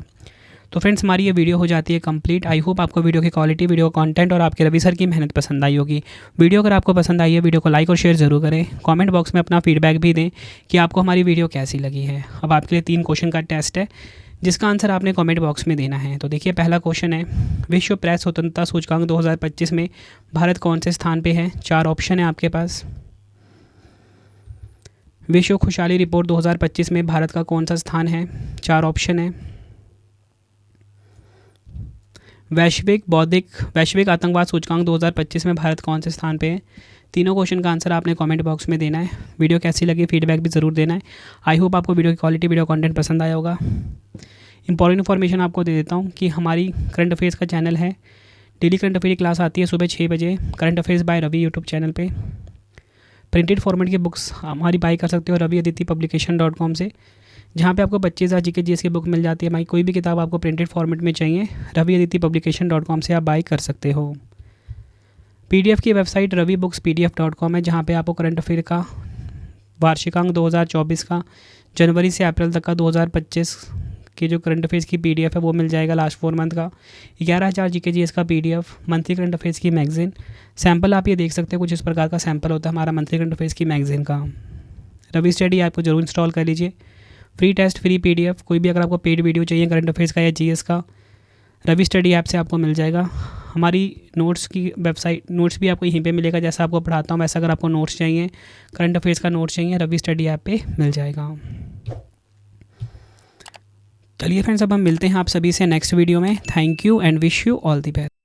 तो फ्रेंड्स, हमारी ये वीडियो हो जाती है कंप्लीट। आई होप आपको वीडियो की क्वालिटी, वीडियो कंटेंट और आपके रवि सर की मेहनत पसंद आई होगी। वीडियो अगर आपको पसंद आई है, वीडियो को लाइक और शेयर जरूर करें। कमेंट बॉक्स में अपना फीडबैक भी दें कि आपको हमारी वीडियो कैसी लगी है। अब आपके लिए 3 क्वेश्चन का टेस्ट है, जिसका आंसर आपने कमेंट बॉक्स में देना है। तो देखिए, पहला क्वेश्चन है, विश्व प्रेस स्वतंत्रता सूचकांक 2025 में भारत कौन से स्थान पे है? 4 ऑप्शन है आपके पास। विश्व खुशहाली रिपोर्ट 2025 में भारत का कौन सा स्थान है? 4 ऑप्शन है। वैश्विक आतंकवाद सूचकांक 2025 में भारत कौन से स्थान पे है? तीनों क्वेश्चन का आंसर आपने कमेंट बॉक्स में देना है। वीडियो कैसी लगी, फीडबैक भी ज़रूर देना है। आई होप आपको वीडियो की क्वालिटी, वीडियो कंटेंट पसंद आया होगा। इंपॉर्टेंट इन्फॉर्मेशन आपको दे देता हूँ कि हमारी करंट अफेयर्स का चैनल है। डेली करंट अफेयर की क्लास आती है सुबह 6 बजे, current affairs by Ravi YouTube channel पे। प्रिंटेड फॉर्मेट की बुक्स हमारी बाई कर सकते हो raviaditipublication.com से, जहाँ पे आपको 25,000 GK GS की बुक मिल जाती है। हमारी कोई भी किताब आपको प्रिंटेड फॉर्मेट में चाहिए, raviaditipublication.com से आप बाई कर सकते हो। PDF की वेबसाइट ravibooks.pdf.com है, जहाँ पे आपको करंट अफेयर का वार्षिकांक 2024 का जनवरी से अप्रैल तक का 2025 की जो करंट अफेयर्स की PDF है वो मिल जाएगा। लास्ट 4 मंथ का 11,000 GK GS का PDF, मंथली करंट अफेयर्स की मैगजीन, सैम्पल आप ये देख सकते हैं। कुछ इस प्रकार का सैम्पल होता है हमारा मंथली करंट अफेयर्स की मैगजीन का। रवि स्टडी ऐप को जरूर इंस्टॉल कर लीजिए। फ्री टेस्ट, फ्री PDF, कोई भी अगर आपको पेड वीडियो चाहिए करंट अफेयर्स का या GS का, रवि स्टडी ऐप से आपको मिल जाएगा। हमारी नोट्स की वेबसाइट, नोट्स भी आपको यहीं पे मिलेगा। जैसा आपको पढ़ाता हूँ वैसा अगर आपको नोट्स चाहिए, करंट अफेयर्स का नोट्स चाहिए, रवि स्टडी ऐप पे मिल जाएगा। चलिए फ्रेंड्स, अब हम मिलते हैं आप सभी से नेक्स्ट वीडियो में। Thank you and wish you all the best.